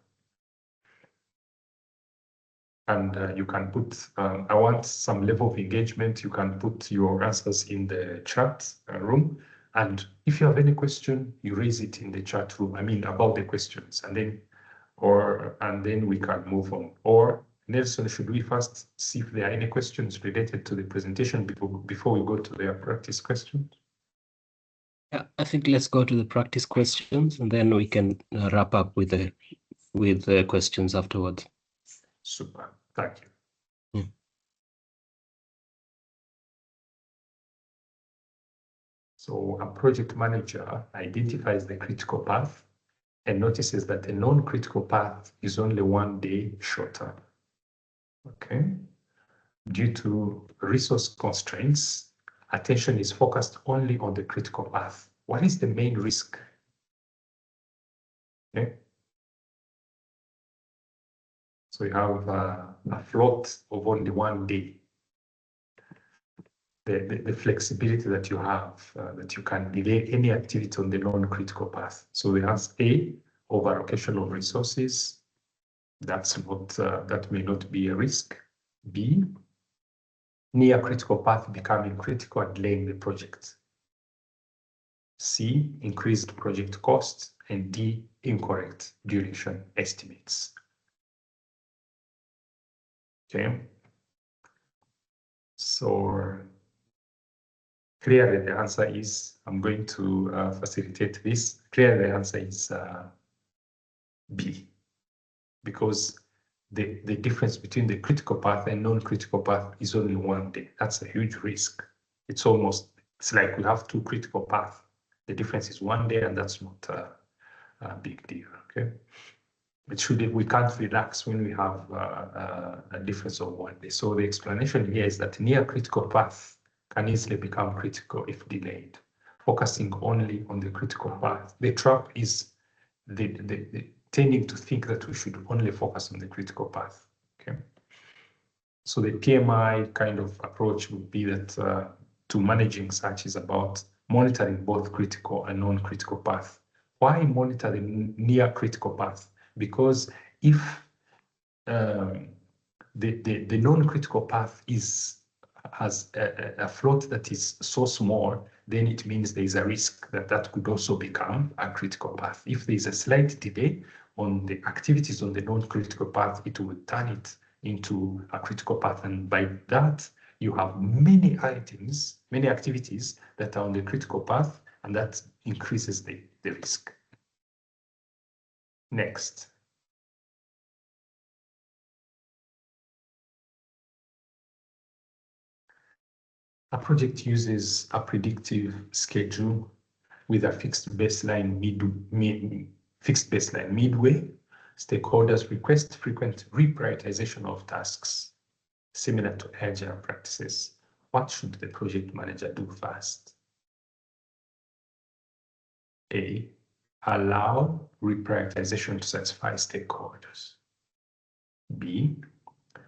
And you can put, I want some level of engagement. You can put your answers in the chat room. And if you have any question, you raise it in the chat room. I mean, about the questions, and then we can move on. Or Nelson, should we first see if there are any questions related to the presentation before we go to their practice questions? Yeah, I think let's go to the practice questions, and then we can wrap up with the questions afterwards. Super, thank you. So a project manager identifies the critical path and notices that the non-critical path is only 1 day shorter. Okay. Due to resource constraints, attention is focused only on the critical path. What is the main risk? Okay. So you have a float of only 1 day. The flexibility that you have, that you can delay any activity on the non-critical path. So we have A, over-allocation of resources. That's not, that may not be a risk. B, near critical path becoming critical and delaying the project. C, increased project costs. And D, incorrect duration estimates. Okay. So clearly the answer is, I'm going to facilitate this. Clearly the answer is B, because the difference between the critical path and non-critical path is only 1 day. That's a huge risk. It's like we have 2 critical paths. The difference is 1 day, and that's not a big deal, okay? We can't relax when we have a difference of 1 day. So the explanation here is that near critical path can easily become critical if delayed, focusing only on the critical path. The trap is the tending to think that we should only focus on the critical path, okay? So the PMI kind of approach would be that to managing such is about monitoring both critical and non-critical path. Why monitor the near critical path? Because if the non-critical path has a float that is so small, then it means there is a risk that could also become a critical path. If there is a slight delay on the activities on the non-critical path, it will turn it into a critical path. And by that, you have many items, many activities that are on the critical path, and that increases the risk. Next. A project uses a predictive schedule with a fixed baseline midway. Stakeholders request frequent reprioritization of tasks, similar to agile practices. What should the project manager do first? A, allow reprioritization to satisfy stakeholders. B,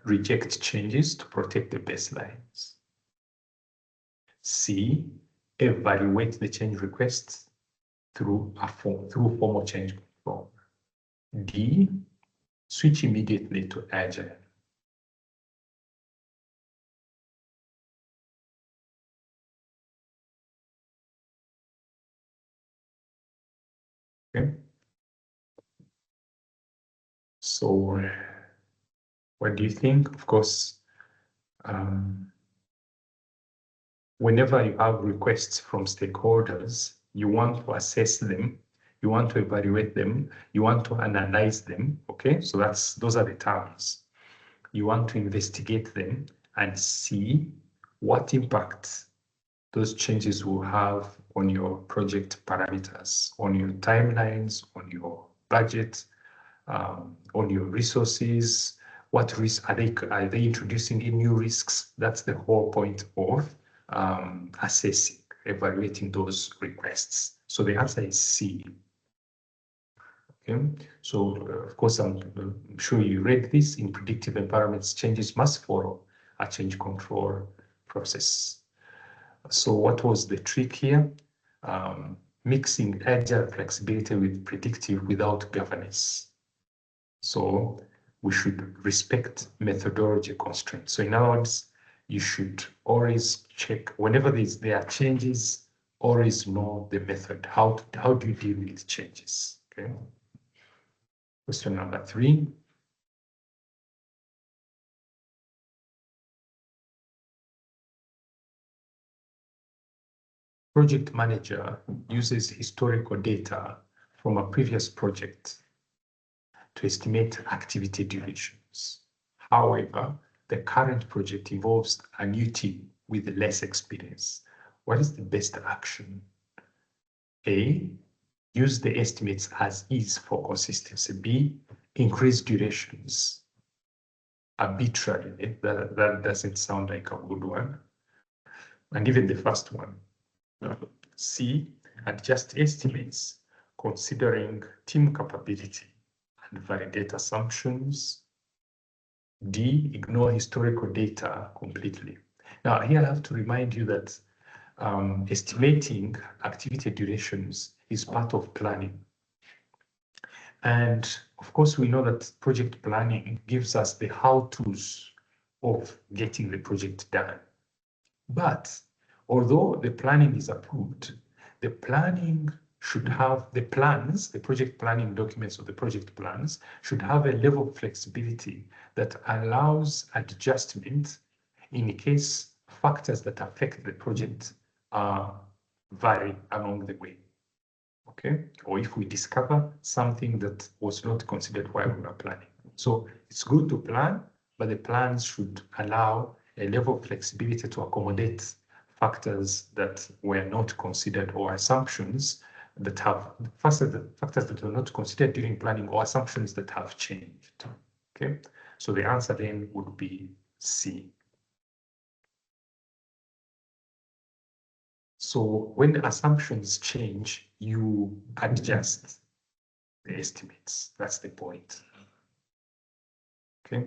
reject changes to protect the baselines. C, evaluate the change requests through formal change control. D, switch immediately to agile. Okay. So what do you think? Of course, whenever you have requests from stakeholders, you want to assess them, you want to evaluate them, you want to analyze them, okay? So those are the terms. You want to investigate them and see what impact those changes will have on your project parameters, on your timelines, on your budget, on your resources. What risks are they introducing in new risks? That's the whole point of assessing, evaluating those requests. So the answer is C. Okay, so of course, I'm sure you read this. In predictive environments, changes must follow a change control process. So what was the trick here? Mixing agile flexibility with predictive without governance. So we should respect methodology constraints. So in other words, you should always check whenever there are changes, always know the method. How do you deal with changes? Okay. Question number 3. Project manager uses historical data from a previous project to estimate activity durations. However, the current project involves a new team with less experience. What is the best action? A, use the estimates as is for consistency. B, increase durations arbitrarily. That doesn't sound like a good one. And even the first one. C, adjust estimates considering team capability and validate assumptions. D, ignore historical data completely. Now, here I have to remind you that estimating activity durations is part of planning. And of course, we know that project planning gives us the how-tos of getting the project done. But although the planning is approved, the planning should have the plans, the project planning documents of the project plans should have a level of flexibility that allows adjustment in case factors that affect the project vary along the way. Okay, or if we discover something that was not considered while we were planning. So it's good to plan, but the plans should allow a level of flexibility to accommodate factors that were not considered or assumptions that have factors that were not considered during planning or assumptions that have changed. Okay, so the answer then would be C. So when assumptions change, you adjust the estimates. That's the point. Okay.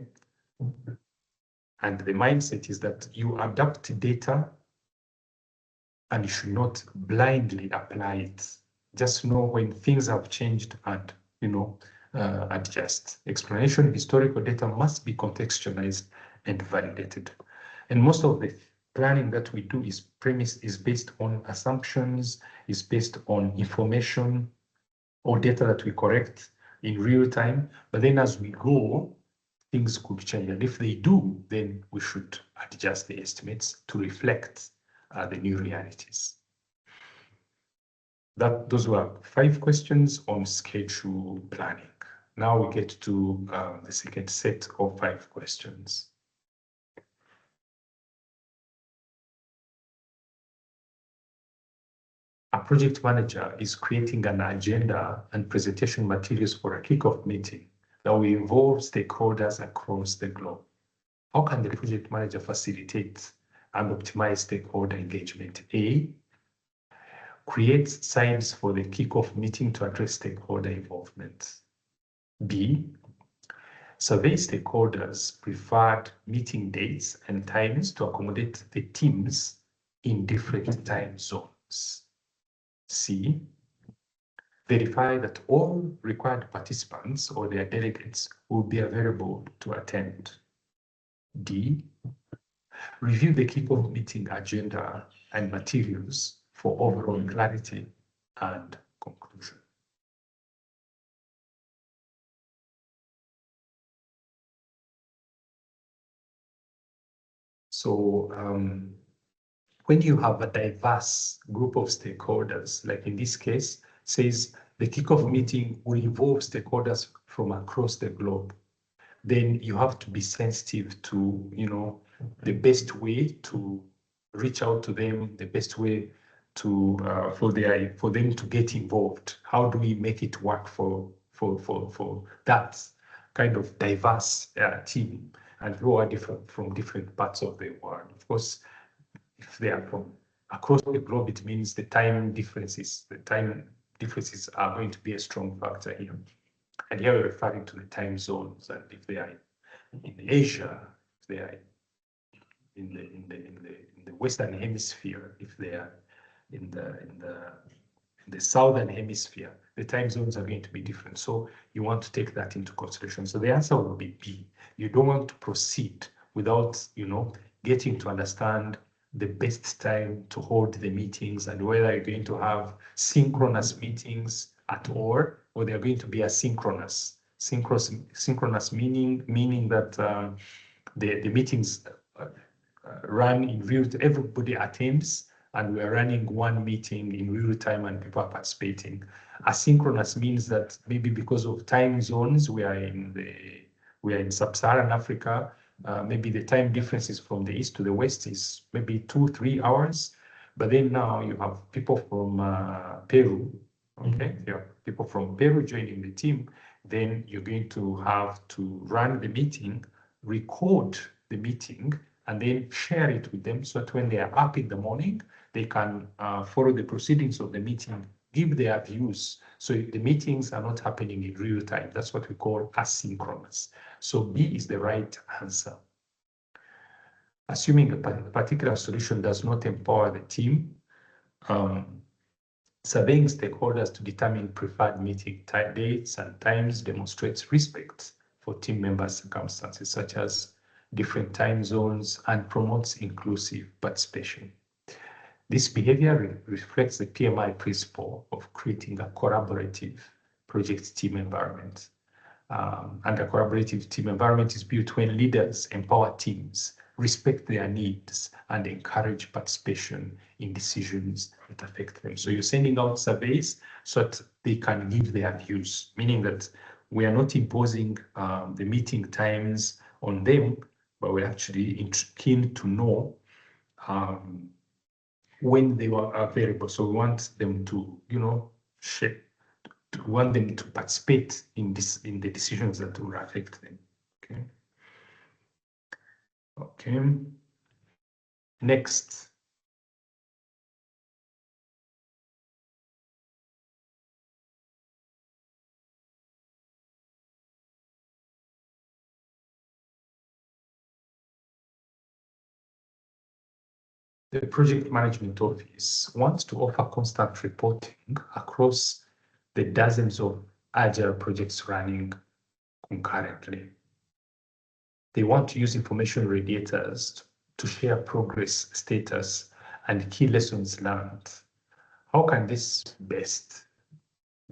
And the mindset is that you adapt data and you should not blindly apply it. Just know when things have changed and, adjust. Explanation, historical data must be contextualized and validated. And most of the planning that we do is based on assumptions, is based on information or data that we correct in real time. But then as we go, things could change. And if they do, then we should adjust the estimates to reflect the new realities. Those were 5 questions on schedule planning. Now we get to the second set of 5 questions. A project manager is creating an agenda and presentation materials for a kickoff meeting that will involve stakeholders across the globe. How can the project manager facilitate and optimize stakeholder engagement? A, create slides for the kickoff meeting to address stakeholder involvement. B, survey stakeholders' preferred meeting dates and times to accommodate the teams in different time zones. C, verify that all required participants or their delegates will be available to attend. D, review the kickoff meeting agenda and materials for overall clarity and conclusion. So when you have a diverse group of stakeholders, like in this case, says the kickoff meeting will involve stakeholders from across the globe, then you have to be sensitive to, the best way to reach out to them, the best way to for them to get involved. How do we make it work for that kind of diverse team, and who are different from different parts of the world? Of course, if they are from across the globe, it means the time differences are going to be a strong factor here. And here we're referring to the time zones, and if they are in Asia, if they are in the Western Hemisphere, if they are in the the southern hemisphere, the time zones are going to be different. So you want to take that into consideration. So the answer will be B. You don't want to proceed without, getting to understand the best time to hold the meetings and whether you're going to have synchronous meetings at all, or they're going to be asynchronous. Synchronous meaning that the meetings run in real time, everybody attends, and we are running one meeting in real time and people are participating. Asynchronous means that maybe because of time zones, we are in sub-Saharan Africa. Maybe the time differences from the east to the west is maybe 2-3 hours. But then now you have people from Peru, okay? Yeah, people from Peru joining the team. Then you're going to have to run the meeting, record the meeting, and then share it with them so that when they are up in the morning, they can follow the proceedings of the meeting, give their views. So the meetings are not happening in real time. That's what we call asynchronous. So B is the right answer. Assuming a particular solution does not empower the team, surveying stakeholders to determine preferred meeting dates and times demonstrates respect for team members' circumstances, such as different time zones, and promotes inclusive participation. This behavior reflects the PMI principle of creating a collaborative project team environment. And a collaborative team environment is built when leaders empower teams, respect their needs, and encourage participation in decisions that affect them. So you're sending out surveys so that they can give their views, meaning that we are not imposing the meeting times on them, but we're actually keen to know when they are available. So we want them to, share. We want them to participate in the decisions that will affect them. Okay. Next. The project management office wants to offer constant reporting across the dozens of agile projects running concurrently. They want to use information radiators to share progress status and key lessons learned. How can this best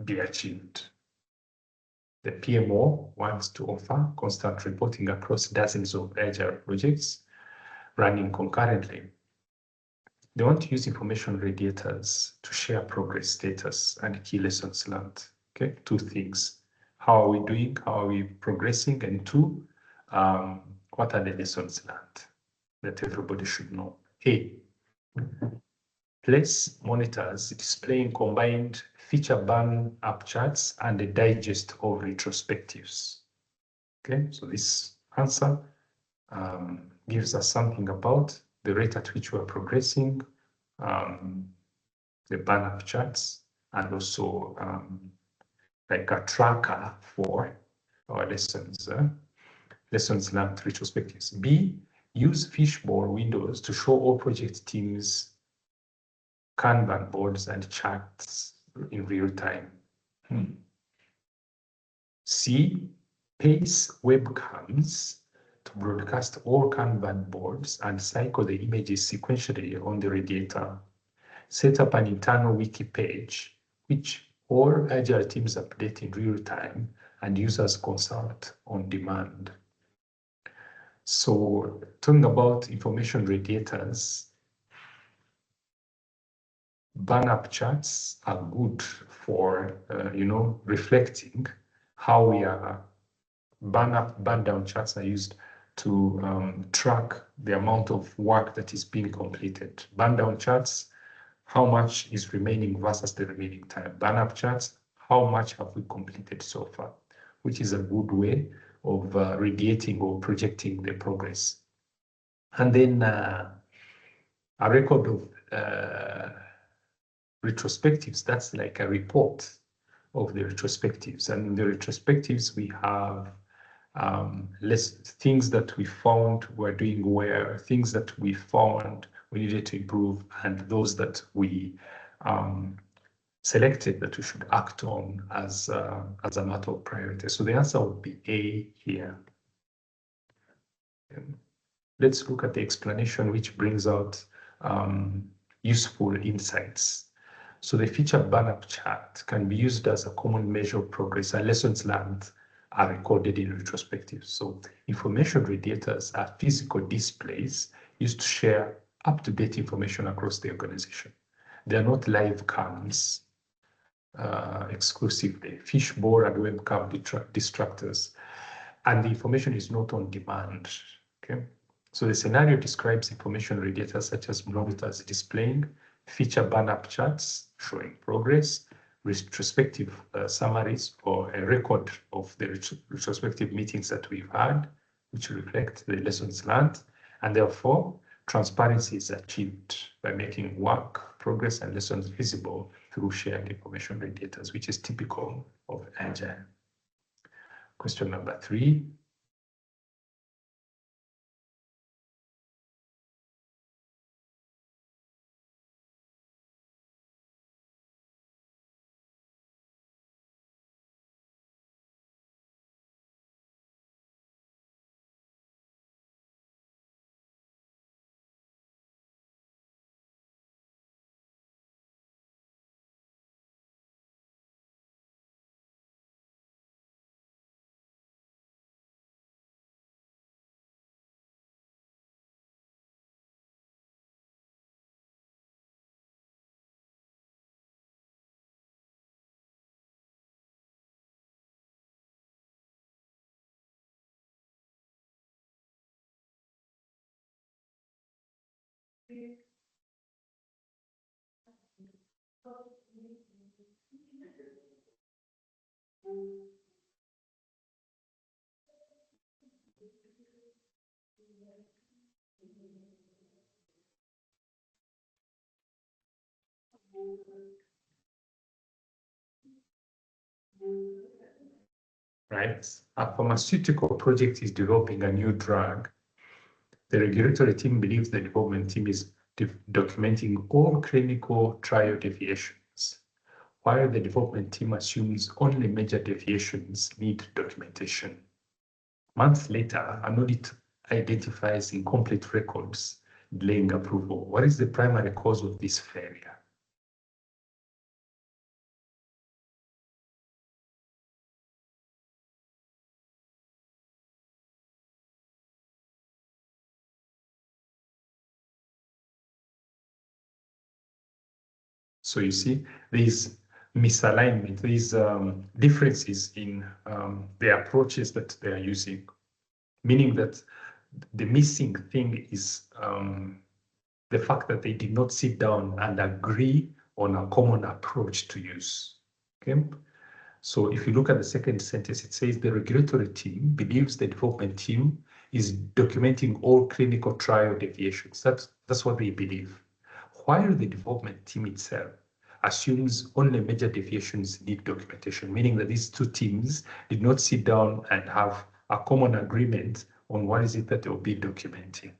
be achieved? The PMO wants to offer constant reporting across dozens of agile projects running concurrently. They want to use information radiators to share progress status and key lessons learned. Okay, 2 things. How are we doing? How are we progressing? And 2, what are the lessons learned that everybody should know? A, place monitors displaying combined feature burn-up charts and a digest of retrospectives. Okay, so this answer gives us something about the rate at which we're progressing, the burn-up charts, and also like a tracker for our lessons learned retrospectives. B, use fishbowl windows to show all project teams Kanban boards and charts in real time. C, pace webcams to broadcast all Kanban boards and cycle the images sequentially on the radiator. Set up an internal wiki page, which all agile teams update in real time and users consult on demand. So talking about information radiators, burn-up charts are good for, reflecting how we are. Burn-up, burn-down charts are used to track the amount of work that is being completed. Burn-down charts, how much is remaining versus the remaining time. Burn-up charts, how much have we completed so far, which is a good way of radiating or projecting the progress. And then a record of retrospectives, that's like a report of the retrospectives. And in the retrospectives, we have things that we found were doing well, things that we found we needed to improve, and those that we selected that we should act on as a matter of priority? So the answer would be A here. Let's look at the explanation, which brings out useful insights. So the featured burn-up chart can be used as a common measure of progress, and lessons learned are recorded in retrospective. So information radiators are physical displays used to share up-to-date information across the organization. They are not live cams exclusively, fishbowl and webcam distractors, and the information is not on demand. Okay, so the scenario describes information radiators such as monitors displaying feature burn-up charts showing progress, retrospective summaries, or a record of the retrospective meetings that we've had, which reflect the lessons learned, and therefore transparency is achieved by making work, progress, and lessons visible through shared information radiators, which is typical of Agile. Question number 3. Right? A pharmaceutical project is developing a new drug. The regulatory team believes the development team is documenting all clinical trial deviations, while the development team assumes only major deviations need documentation. Months later, an audit identifies incomplete records, delaying approval. What is the primary cause of this failure? So you see, these misalignment, these differences in the approaches that they are using, meaning that the missing thing is the fact that they did not sit down and agree on a common approach to use. Okay. So if you look at the second sentence, it says the regulatory team believes the development team is documenting all clinical trial deviations. That's what they believe. While the development team itself assumes only major deviations need documentation, meaning that these two teams did not sit down and have a common agreement on what is it that they'll be documenting.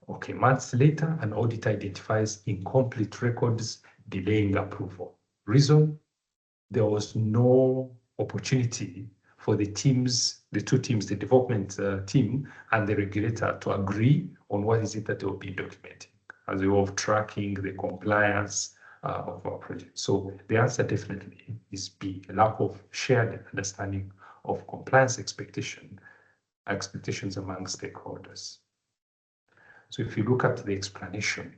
Okay, months later, an audit identifies incomplete records delaying approval. Reason? There was no opportunity for the two teams, the development team and the regulator to agree on what is it that they will be documenting as a way of tracking the compliance of our project. So the answer definitely is B, a lack of shared understanding of compliance expectations among stakeholders. So if you look at the explanation,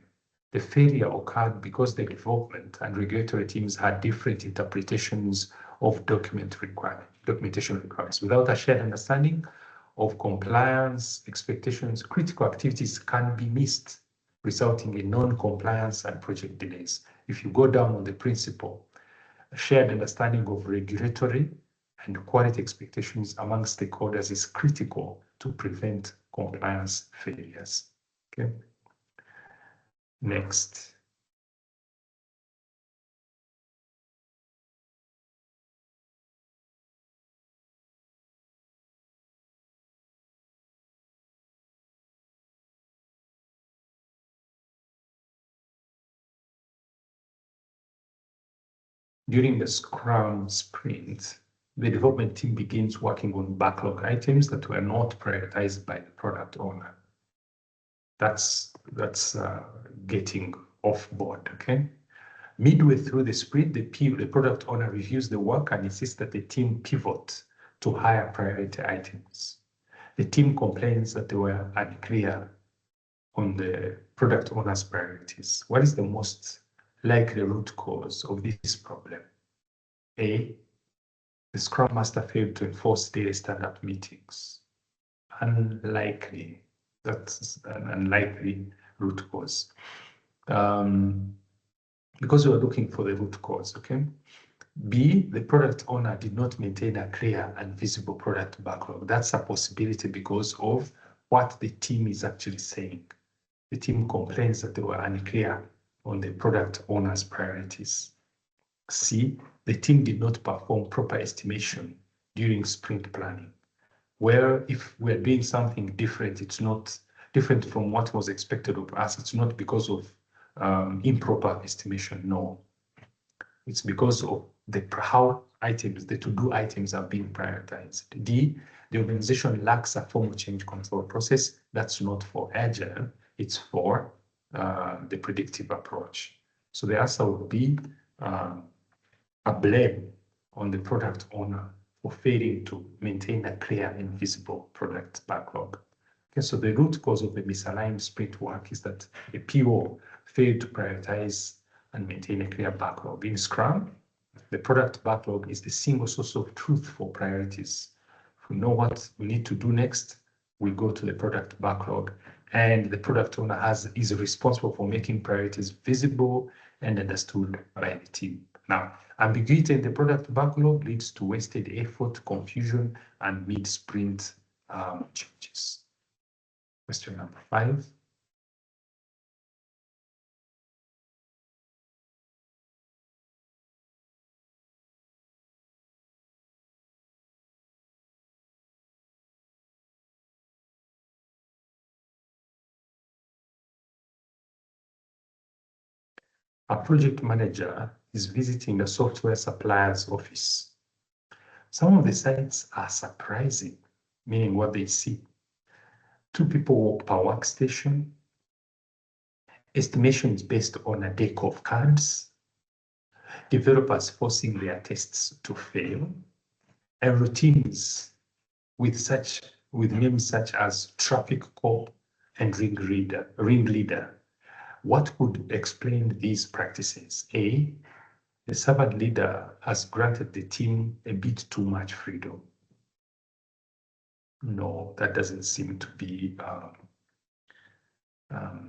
the failure occurred because the development and regulatory teams had different interpretations of documentation requirements. Without a shared understanding of compliance expectations, critical activities can be missed, resulting in non-compliance and project delays. If you go down on the principle, a shared understanding of regulatory and quality expectations among stakeholders is critical to prevent compliance failures. Okay. Next. during the Scrum sprint, the development team begins working on backlog items that were not prioritized by the product owner. That's getting off board, okay? Midway through the sprint, the product owner reviews the work and insists that the team pivot to higher priority items. The team complains that they were unclear on the product owner's priorities. What is the most likely root cause of this problem? A, the Scrum Master failed to enforce daily stand-up meetings. Unlikely. That's an unlikely root cause. Because we are looking for the root cause, okay? B, the product owner did not maintain a clear and visible product backlog. That's a possibility because of what the team is actually saying. The team complains that they were unclear on the product owner's priorities. C, the team did not perform proper estimation during sprint planning. Where if we're doing something different, it's not different from what was expected of us. It's not because of improper estimation, no. It's because of how items, the to-do items are being prioritized. D, the organization lacks a formal change control process. That's not for Agile, it's for the predictive approach. So the answer would be a blame on the product owner for failing to maintain a clear and visible product backlog. Okay, so the root cause of the misaligned sprint work is that a PO failed to prioritize and maintain a clear backlog. In Scrum, the product backlog is the single source of truth for priorities. If we know what we need to do next, we go to the product backlog, and the product owner is responsible for making priorities visible and understood by the team. Now, ambiguity in the product backlog leads to wasted effort, confusion, and mid-sprint changes. Question number 5. A project manager is visiting a software supplier's office. Some of the sites are surprising, meaning what they see. 2 people per workstation. Estimations based on a deck of cards. Developers forcing their tests to fail. And routines with names such as traffic cop and ringleader. What could explain these practices? A, the servant leader has granted the team a bit too much freedom. No, that doesn't seem to be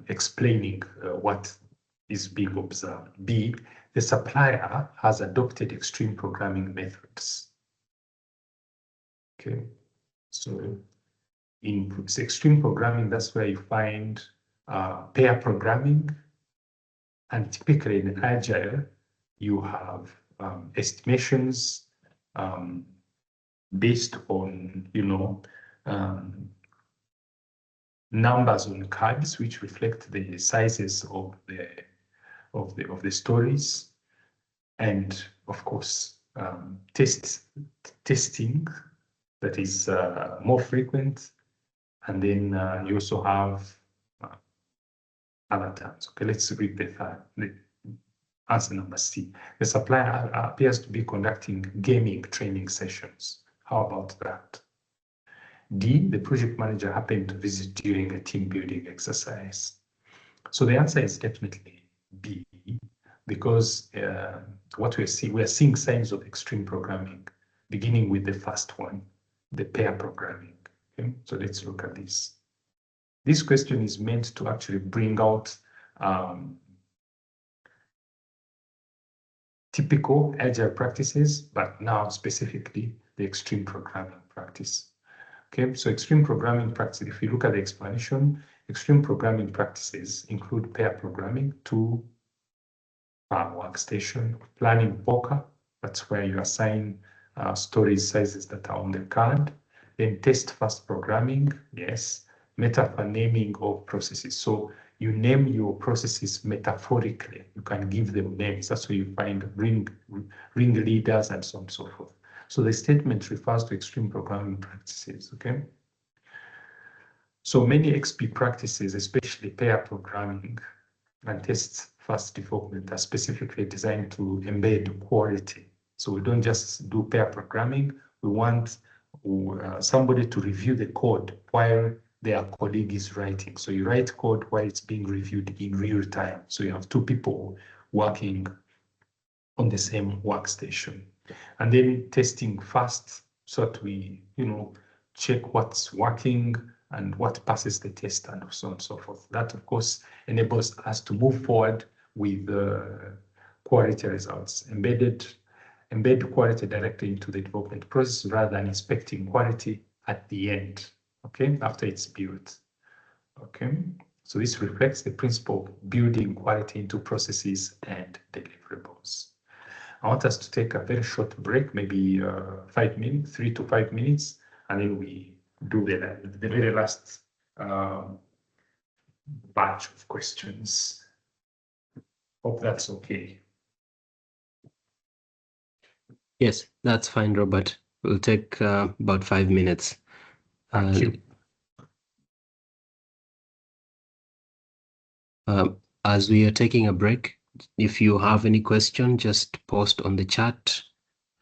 explaining what is being observed. B, the supplier has adopted extreme programming methods. Okay, so in extreme programming, that's where you find pair programming, and typically in Agile, you have estimations based on, numbers on cards, which reflect the sizes of the stories, and of course, testing that is more frequent, and then you also have other terms. Okay, let's read the answer number C. The supplier appears to be conducting gaming training sessions. How about that? D, the project manager happened to visit during a team building exercise. So the answer is definitely B, because what we're seeing signs of extreme programming, beginning with the first one, the pair programming. Okay, so let's look at this. This question is meant to actually bring out typical Agile practices, but now specifically the extreme programming practice. Okay, so extreme programming practice, if you look at the explanation, extreme programming practices include pair programming, 2 per workstation, planning poker, that's where you assign storage sizes that are on the card, then test first programming, yes, metaphor naming of processes. So you name your processes metaphorically. You can give them names. That's where you find ring leaders and so on and so forth. So the statement refers to extreme programming practices, okay? So many XP practices, especially pair programming and test-first development, are specifically designed to embed quality. So we don't just do pair programming. We want somebody to review the code while their colleague is writing. So you write code while it's being reviewed in real time. So you have two people working on the same workstation. And then testing fast so that we, check what's working and what passes the test and so on and so forth. That, of course, enables us to move forward with quality results. Embed quality directly into the development process rather than inspecting quality at the end, okay, after it's built, okay? So this reflects the principle of building quality into processes and deliverables. I want us to take a very short break, maybe 5 minutes, 3 to 5 minutes, and then we do the very last batch of questions. Hope that's okay. Yes, that's fine, Robert. We'll take about 5 minutes. Thank you. As we are taking a break, if you have any question, just post on the chat,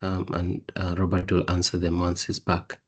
and Robert will answer them once he's back.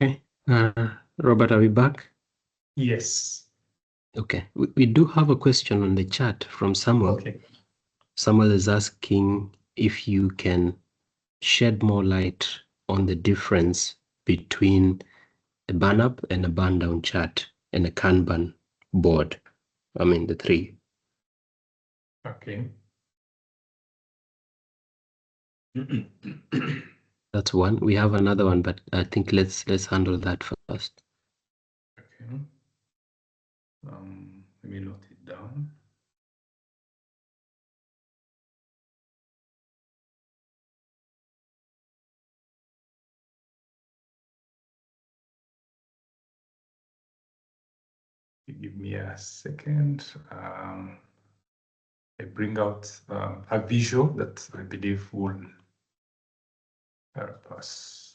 Okay, Robert, are we back? Yes. Okay, we do have a question on the chat from Samuel. Okay. Samuel is asking if you can shed more light on the difference between a burn up and a burn down chart and a Kanban board. I mean, the three. Okay. That's one. We have another one, but I think let's handle that first. Okay. Let me note it down. Give me a second. I bring out a visual that I believe will help us.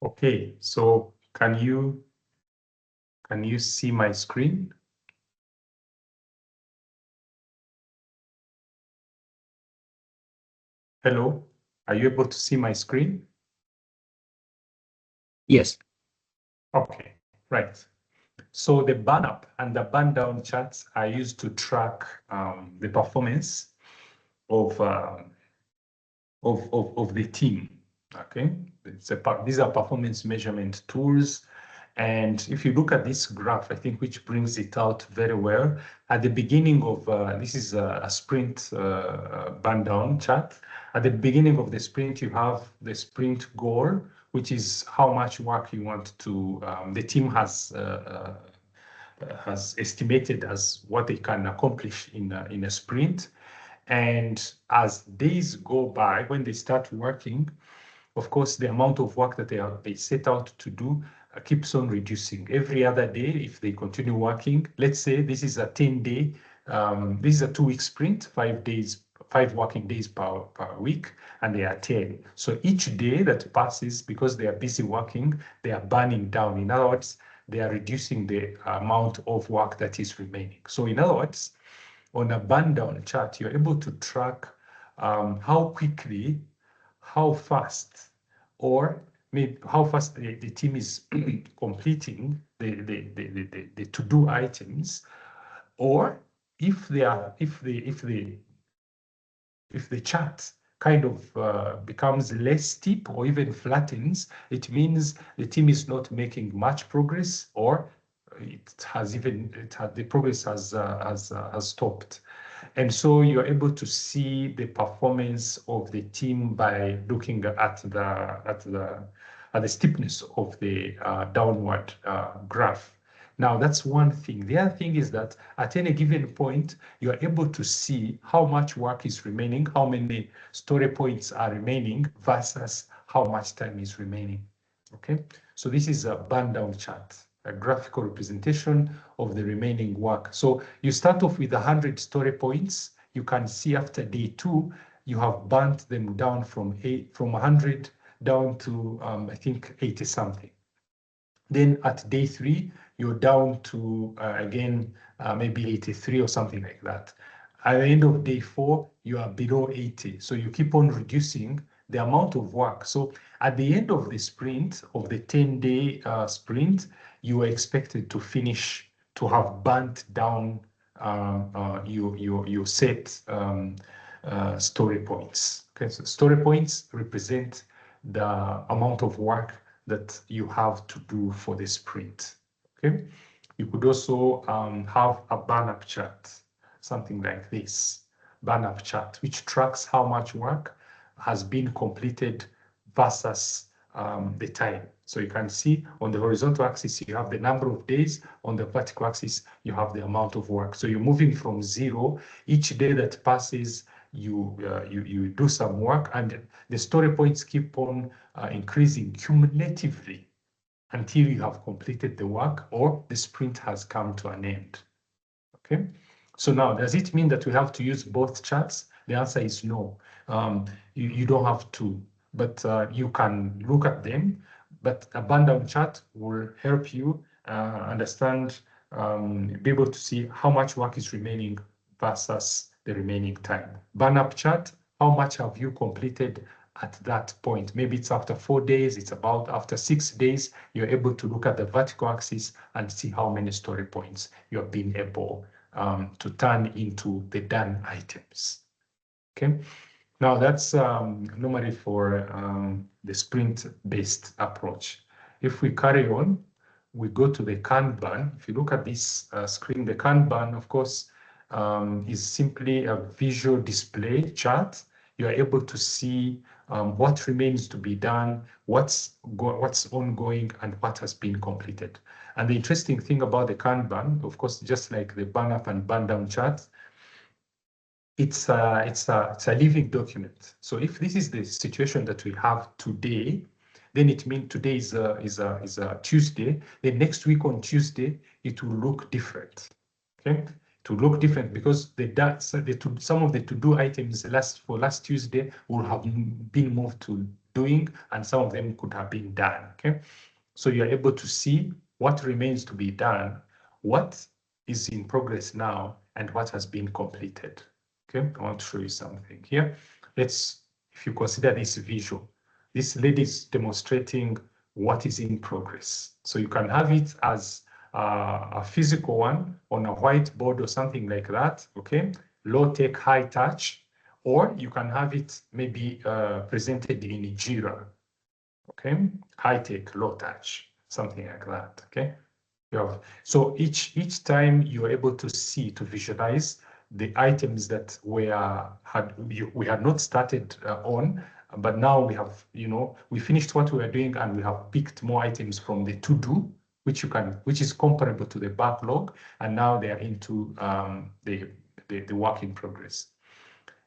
Okay, so can you see my screen? Hello, are you able to see my screen? Yes. Okay, right. So the burn up and the burn down charts are used to track the performance of the team. Okay, these are performance measurement tools. And if you look at this graph, I think which brings it out very well. At the beginning of this is a sprint burn down chart. At the beginning of the sprint, you have the sprint goal, which is how much work you want to. The team has estimated as what they can accomplish in a sprint. And as days go by, when they start working, of course, the amount of work that they set out to do keeps on reducing. Every other day, if they continue working, let's say this is a 10-day, this is a 2-week sprint, 5 working days per week, and they are 10. So each day that passes, because they are busy working, they are burning down. In other words, they are reducing the amount of work that is remaining. So in other words, on a burn down chart, you're able to track how quickly, how fast, or maybe how fast the team is completing the to-do items, or if the chart kind of becomes less steep or even flattens, it means the team is not making much progress, or the progress has stopped. And so you're able to see the performance of the team by looking at the steepness of the downward graph. Now, that's one thing. The other thing is that at any given point, you are able to see how much work is remaining, how many story points are remaining versus how much time is remaining. Okay, so this is a burn down chart, a graphical representation of the remaining work. So you start off with 100 story points. You can see after day 2, you have burnt them down from 100 down to I think 80 something. Then at day 3, you're down to again maybe 83 or something like that. At the end of day 4, you are below 80. So you keep on reducing the amount of work. So at the end of the sprint, of the 10-day sprint, you are expected to finish to have burnt down your set story points. Okay, so story points represent the amount of work that you have to do for the sprint. Okay, you could also have a burn-up chart, something like this burn-up chart, which tracks how much work has been completed versus the time. So you can see on the horizontal axis, you have the number of days. On the vertical axis, you have the amount of work. So you're moving from 0. Each day that passes, you do some work, and the story points keep on increasing cumulatively until you have completed the work or the sprint has come to an end. Okay. So now, does it mean that we have to use both charts? The answer is no. You don't have to, but you can look at them. But a burn-down chart will help you understand, be able to see how much work is remaining versus the remaining time. Burn-up chart, how much have you completed at that point? Maybe it's after 4 days, it's about after 6 days, you're able to look at the vertical axis and see how many story points you have been able to turn into the done items. Okay, now that's normally for the sprint-based approach. If we carry on, we go to the Kanban. If you look at this screen, the Kanban, of course, is simply a visual display chart. You are able to see what remains to be done, what's ongoing, and what has been completed. And the interesting thing about the Kanban, of course, just like the burn-up and burn-down chart, it's a living document. So if this is the situation that we have today, then it means today is a Tuesday. The next week on Tuesday, it will look different. Okay, it will look different because some of the to-do items last Tuesday will have been moved to doing, and some of them could have been done. Okay, so you're able to see what remains to be done, what is in progress now, and what has been completed. Okay, I want to show you something here. If you consider this visual, this lady is demonstrating what is in progress. So you can have it as a physical one on a whiteboard or something like that, okay? Low tech, high touch, or you can have it maybe presented in Jira, okay? High tech, low touch, something like that, okay? So each time you're able to see, to visualize the items that we had not started on, but now we have, we finished what we were doing and we have picked more items from the to-do, which is comparable to the backlog, and now they are into the work in progress.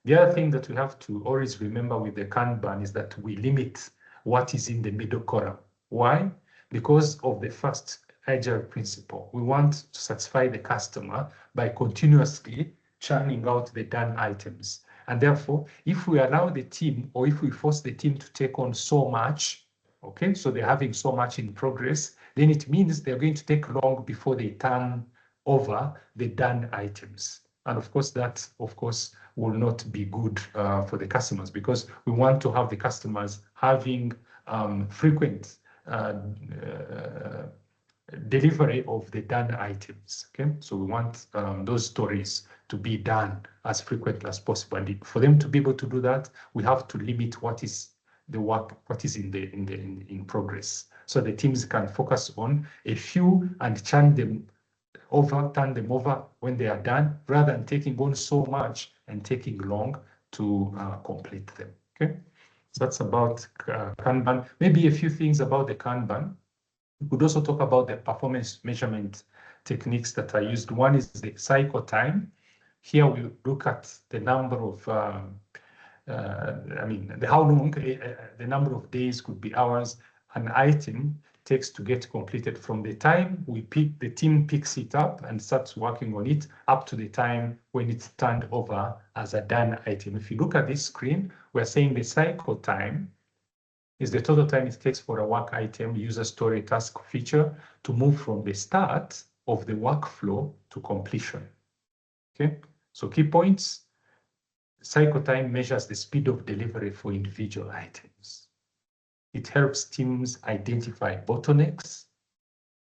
The other thing that we have to always remember with the Kanban is that we limit what is in the middle column. Why? Because of the first agile principle. We want to satisfy the customer by continuously churning out the done items. And therefore, if we allow the team, or if we force the team to take on so much, okay, so they're having so much in progress, then it means they're going to take long before they turn over the done items. And of course, that, will not be good for the customers, because we want to have the customers having frequent delivery of the done items. Okay, so we want those stories to be done as frequently as possible. And for them to be able to do that, we have to limit what is the work, what is in progress, so the teams can focus on a few and turn them over when they are done, rather than taking on so much and taking long to complete them. Okay, so that's about Kanban. Maybe a few things about the Kanban. We could also talk about the performance measurement techniques that are used. One is the cycle time. Here we look at the number of, how long, the number of days, could be hours, an item takes to get completed from the time the team picks it up and starts working on it up to the time when it's turned over as a done item. If you look at this screen, we're saying the cycle time is the total time it takes for a work item, user story, task, feature to move from the start of the workflow to completion. Okay, so key points: cycle time measures the speed of delivery for individual items. It helps teams identify bottlenecks,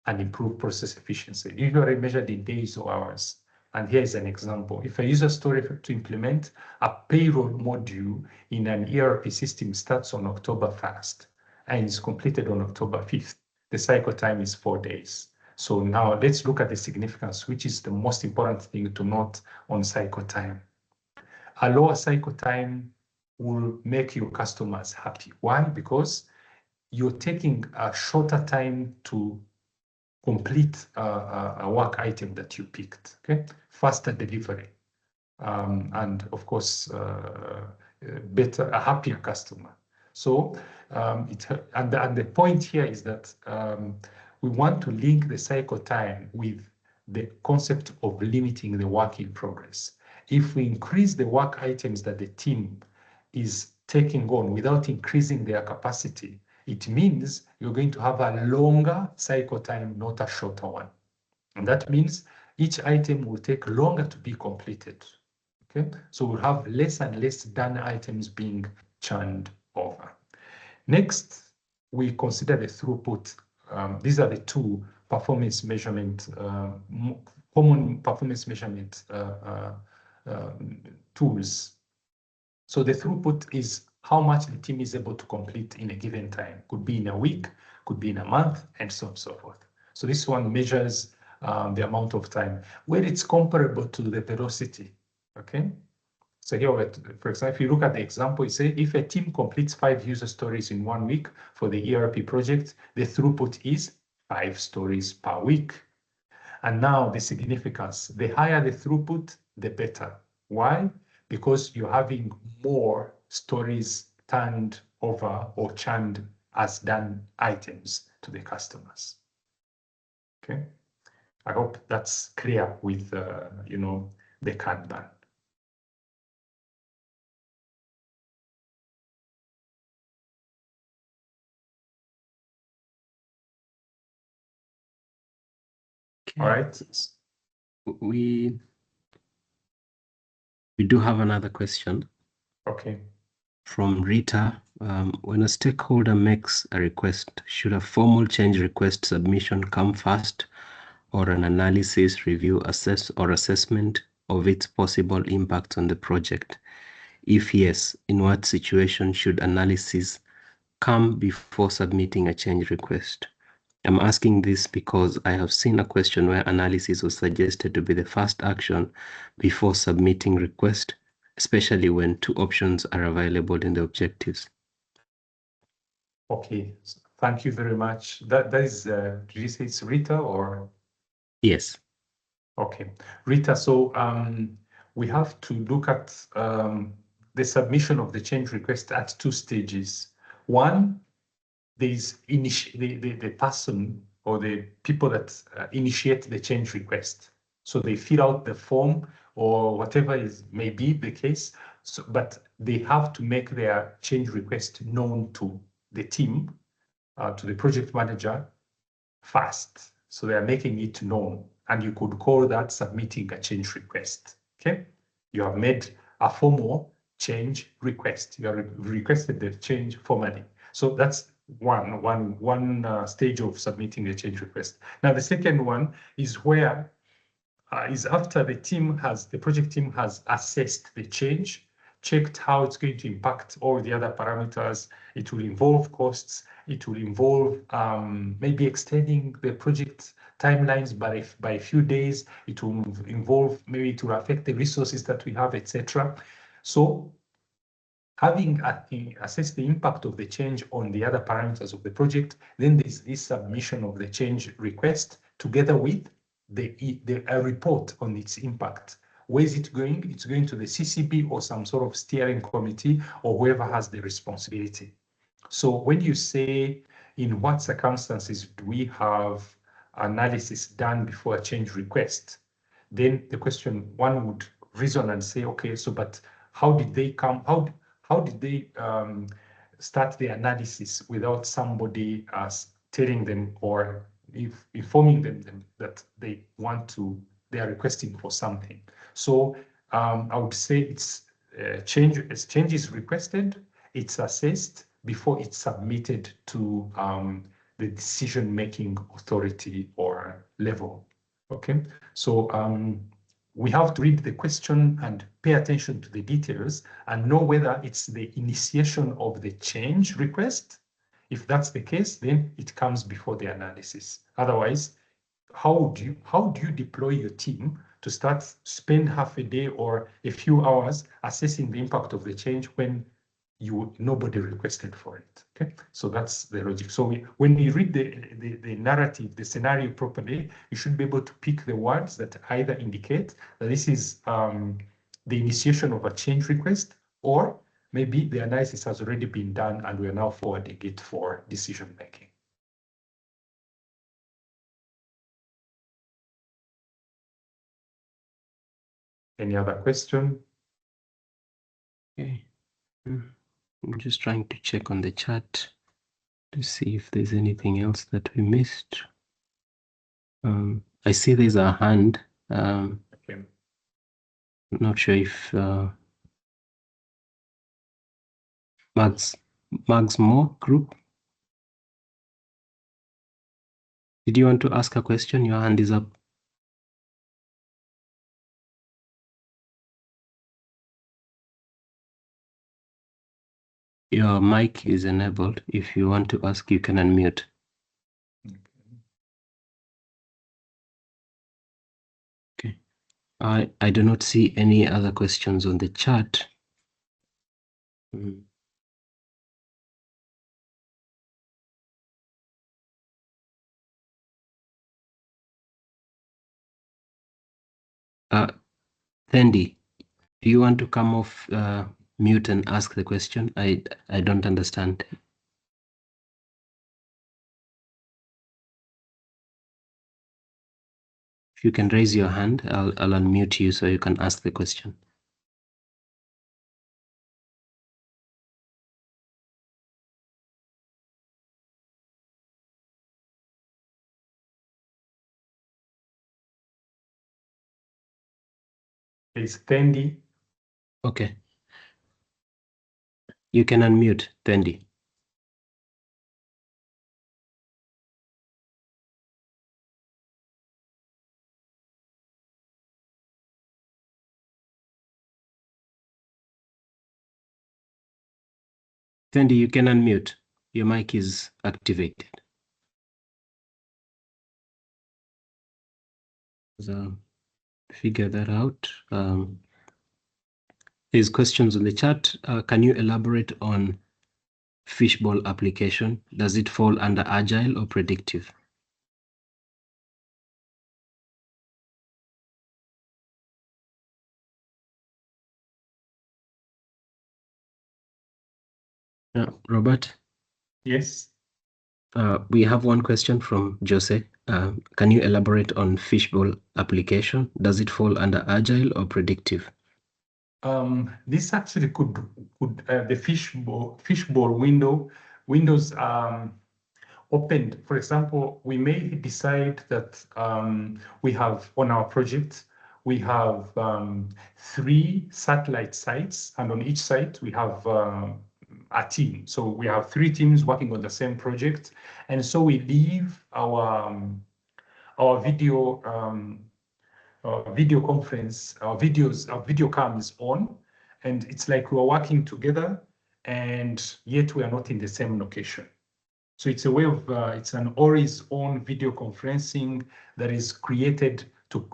and improve process efficiency, usually measured in days or hours. And here is an example. If a user story to implement a payroll module in an ERP system starts on October 1st and is completed on October 5th, the cycle time is 4 days. So now let's look at the significance, which is the most important thing to note on cycle time. A lower cycle time will make your customers happy. Why? Because you're taking a shorter time to complete a work item that you picked, okay? Faster delivery, and of course, better, a happier customer. So, and the point here is that we want to link the cycle time with the concept of limiting the work in progress. If we increase the work items that the team is taking on without increasing their capacity, it means you're going to have a longer cycle time, not a shorter one. And that means each item will take longer to be completed. Okay, so we'll have less and less done items being churned over. Next, we consider the throughput. These are the two performance measurement, common performance measurement tools. So the throughput is how much the team is able to complete in a given time. Could be in a week, could be in a month, and so on and so forth. So this one measures the amount of time where it's comparable to the velocity. Okay. So here, for example, if you look at the example, you say if a team completes 5 user stories in 1 week for the ERP project, the throughput is 5 stories per week. And now the significance, the higher the throughput, the better. Why? Because you're having more stories turned over or churned as done items to the customers. Okay, I hope that's clear with you know, the Kanban. Okay. All right. We do have another question. Okay. From Rita. When a stakeholder makes a request, should a formal change request submission come first, or an analysis, review, assessment of its possible impact on the project? If yes, in what situation should analysis come before submitting a change request? I'm asking this because I have seen a question where analysis was suggested to be the first action before submitting request, especially when 2 options are available in the objectives. Okay, thank you very much. That is, did you say it's Rita or? Yes. Okay, Rita, so we have to look at the submission of the change request at 2 stages. One, there's the person or the people that initiate the change request. So they fill out the form or whatever may be the case, so, but they have to make their change request known to the team, to the project manager first. So they are making it known, and you could call that submitting a change request. Okay, you have made a formal change request. You have requested the change formally. So that's one stage of submitting a change request. Now the second one is where is after the project team has assessed the change, checked how it's going to impact all the other parameters. It will involve costs. It will involve maybe extending the project timelines by a few days. It will involve, maybe it will affect the resources that we have, etc. So having assessed the impact of the change on the other parameters of the project, then there's this submission of the change request together with a report on its impact. Where is it going? It's going to the CCB or some sort of steering committee or whoever has the responsibility. So when you say, in what circumstances do we have analysis done before a change request, then the question, one would reason and say, okay, so but how did they come? How did they start the analysis without somebody telling them or informing them that they are requesting for something? So I would say it's change is requested, it's assessed before it's submitted to the decision-making authority or level. Okay, so we have to read the question and pay attention to the details and know whether it's the initiation of the change request. If that's the case, then it comes before the analysis. Otherwise, how do you deploy your team to spend half a day or a few hours assessing the impact of the change when nobody requested for it? Okay, so that's the logic. So when you read the narrative, the scenario properly, you should be able to pick the words that either indicate that this is the initiation of a change request, or maybe the analysis has already been done and we are now forwarding it for decision making. Any other question? Okay. I'm just trying to check on the chat to see if there's anything else that we missed. I see there's a hand. Okay. Not sure if Mags Moore Group. Did you want to ask a question? Your hand is up. Your mic is enabled. If you want to ask, you can unmute. Okay. I do not see any other questions on the chat. Thendi, do you want to come off mute and ask the question? I don't understand. If you can raise your hand, I'll unmute you so you can ask the question. It's Thendi. Okay. You can unmute, Thendi. Thendi, you can unmute. Your mic is activated. So figure that out. There's questions on the chat. Can you elaborate on fishbowl application? Does it fall under agile or predictive? Robert? Yes. We have one question from Jose. Can you elaborate on fishbowl application? Does it fall under agile or predictive? This actually could the fishbowl windows opened. For example, we may decide that we have on our project, we have 3 satellite sites, and on each site we have a team. So we have 3 teams working on the same project, and so we leave our video conference, our video cams on, and it's like we're working together, and yet we are not in the same location. So it's a way of it's an always on video conferencing that is created to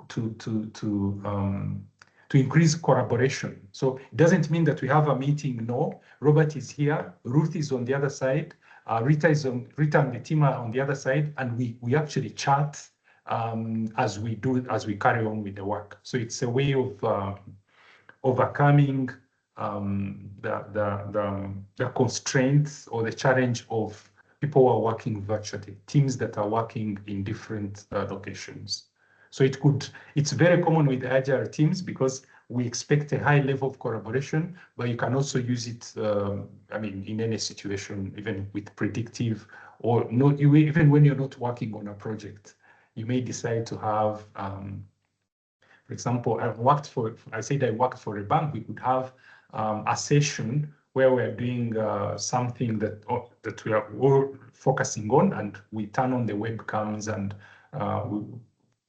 increase collaboration. So it doesn't mean that we have a meeting. No, Robert is here, Ruth is on the other side, Rita and the team are on the other side, and we actually chat as we carry on with the work. So it's a way of overcoming the constraints or the challenge of people who are working virtually, teams that are working in different locations. So it's very common with agile teams because we expect a high level of collaboration, but you can also use it, in any situation, even with predictive or not, even when you're not working on a project. You may decide to have, for example, I worked for a bank. We could have a session where we're doing something that we are all focusing on, and we turn on the webcams and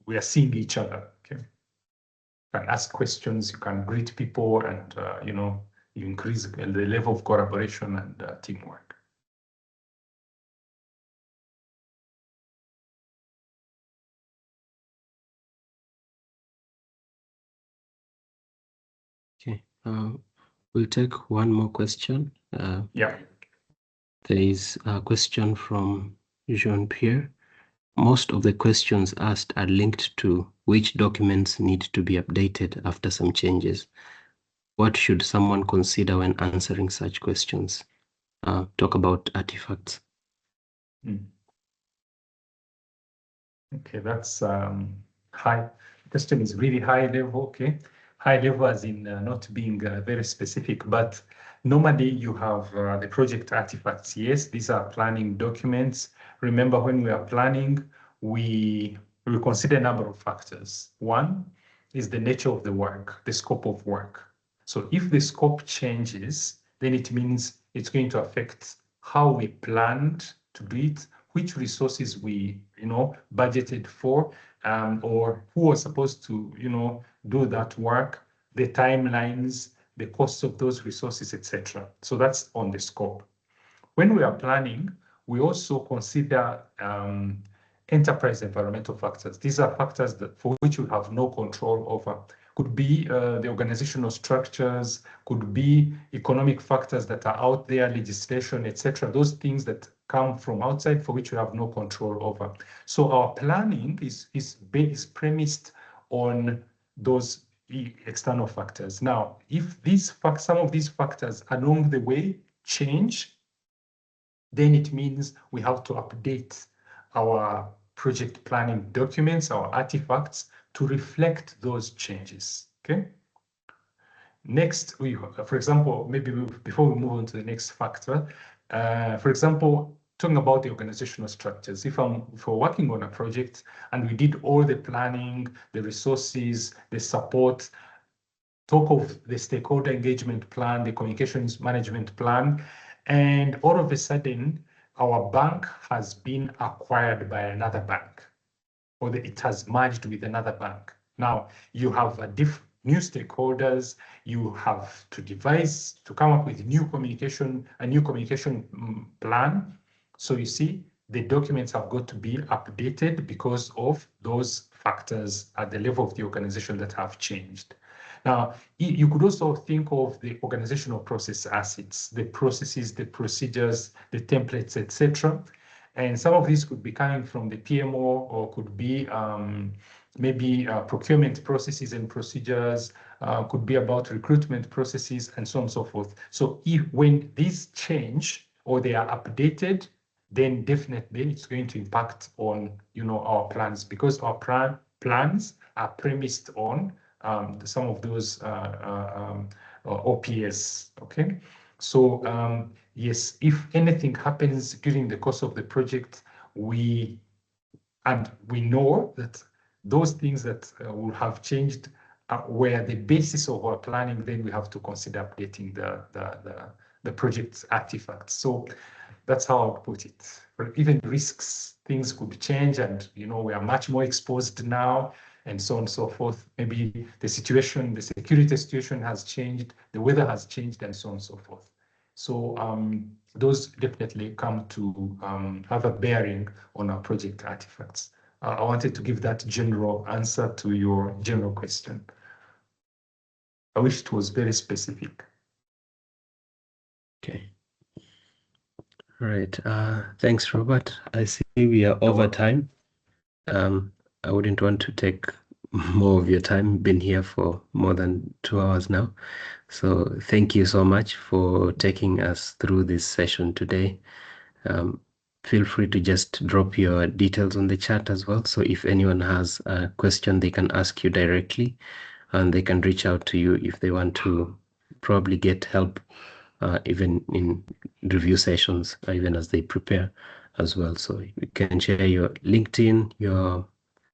we are seeing each other. Okay, you can ask questions, you can greet people, and you increase the level of collaboration and teamwork. Okay, we'll take one more question. Yeah. There is a question from Jean-Pierre. Most of the questions asked are linked to which documents need to be updated after some changes. What should someone consider when answering such questions? Talk about artifacts. Okay, that's high. The question is really high level, okay? High level as in not being very specific, but normally you have the project artifacts. Yes, these are planning documents. Remember, when we are planning, we consider a number of factors. One is the nature of the work, the scope of work. So if the scope changes, then it means it's going to affect how we planned to do it, which resources we, budgeted for, or who was supposed to, do that work, the timelines, the costs of those resources, etc. So that's on the scope. When we are planning, we also consider enterprise environmental factors. These are factors for which we have no control over. Could be the organizational structures, could be economic factors that are out there, legislation, etc. Those things that come from outside for which we have no control over. So our planning is premised on those external factors. Now, if some of these factors along the way change, then it means we have to update our project planning documents, our artifacts, to reflect those changes, okay? Next, for example, maybe before we move on to the next factor, for example, talking about the organizational structures. If we're working on a project and we did all the planning, the resources, the support, talk of the stakeholder engagement plan, the communications management plan, and all of a sudden, our bank has been acquired by another bank, or it has merged with another bank. Now, you have new stakeholders, you have to come up with a new communication plan. So you see, the documents have got to be updated because of those factors at the level of the organization that have changed. Now, you could also think of the organizational process assets, the processes, the procedures, the templates, etc. And some of these could be coming from the PMO, or could be maybe procurement processes and procedures, could be about recruitment processes, and so on and so forth. So when these change or they are updated, then definitely it's going to impact on our plans, because our plans are premised on some of those OPS, okay? So yes, if anything happens during the course of the project, we know that those things that will have changed were the basis of our planning, then we have to consider updating the project's artifacts. So that's how I would put it. For even risks, things could change, and we are much more exposed now, and so on and so forth. Maybe the security situation has changed, the weather has changed, and so on and so forth. So those definitely come to have a bearing on our project artifacts. I wanted to give that general answer to your general question. I wish it was very specific. Okay. All right. Thanks, Robert. I see we are over time. I wouldn't want to take more of your time. Been here for more than 2 hours now. So thank you so much for taking us through this session today. Feel free to just drop your details on the chat as well. So if anyone has a question, they can ask you directly, and they can reach out to you if they want to probably get help even in review sessions, even as they prepare as well. So you can share your LinkedIn, your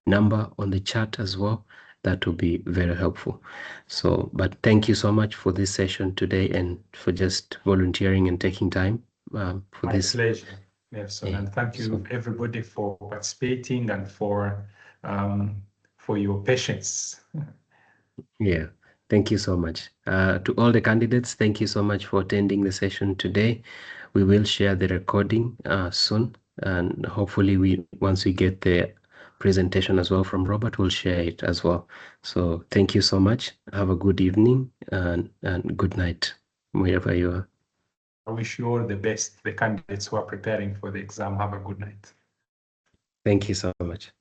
number on the chat as well. That will be very helpful. So, but thank you so much for this session today, and for just volunteering and taking time for My this pleasure. Nelson, and thank you everybody for participating and for your patience. Yeah, thank you so much. To all the candidates, thank you so much for attending the session today. We will share the recording soon, and hopefully once we get the presentation as well from Robert, we'll share it as well. So thank you so much. Have a good evening and good night, wherever you are. I wish you all the best. The candidates who are preparing for the exam, have a good night. Thank you so much.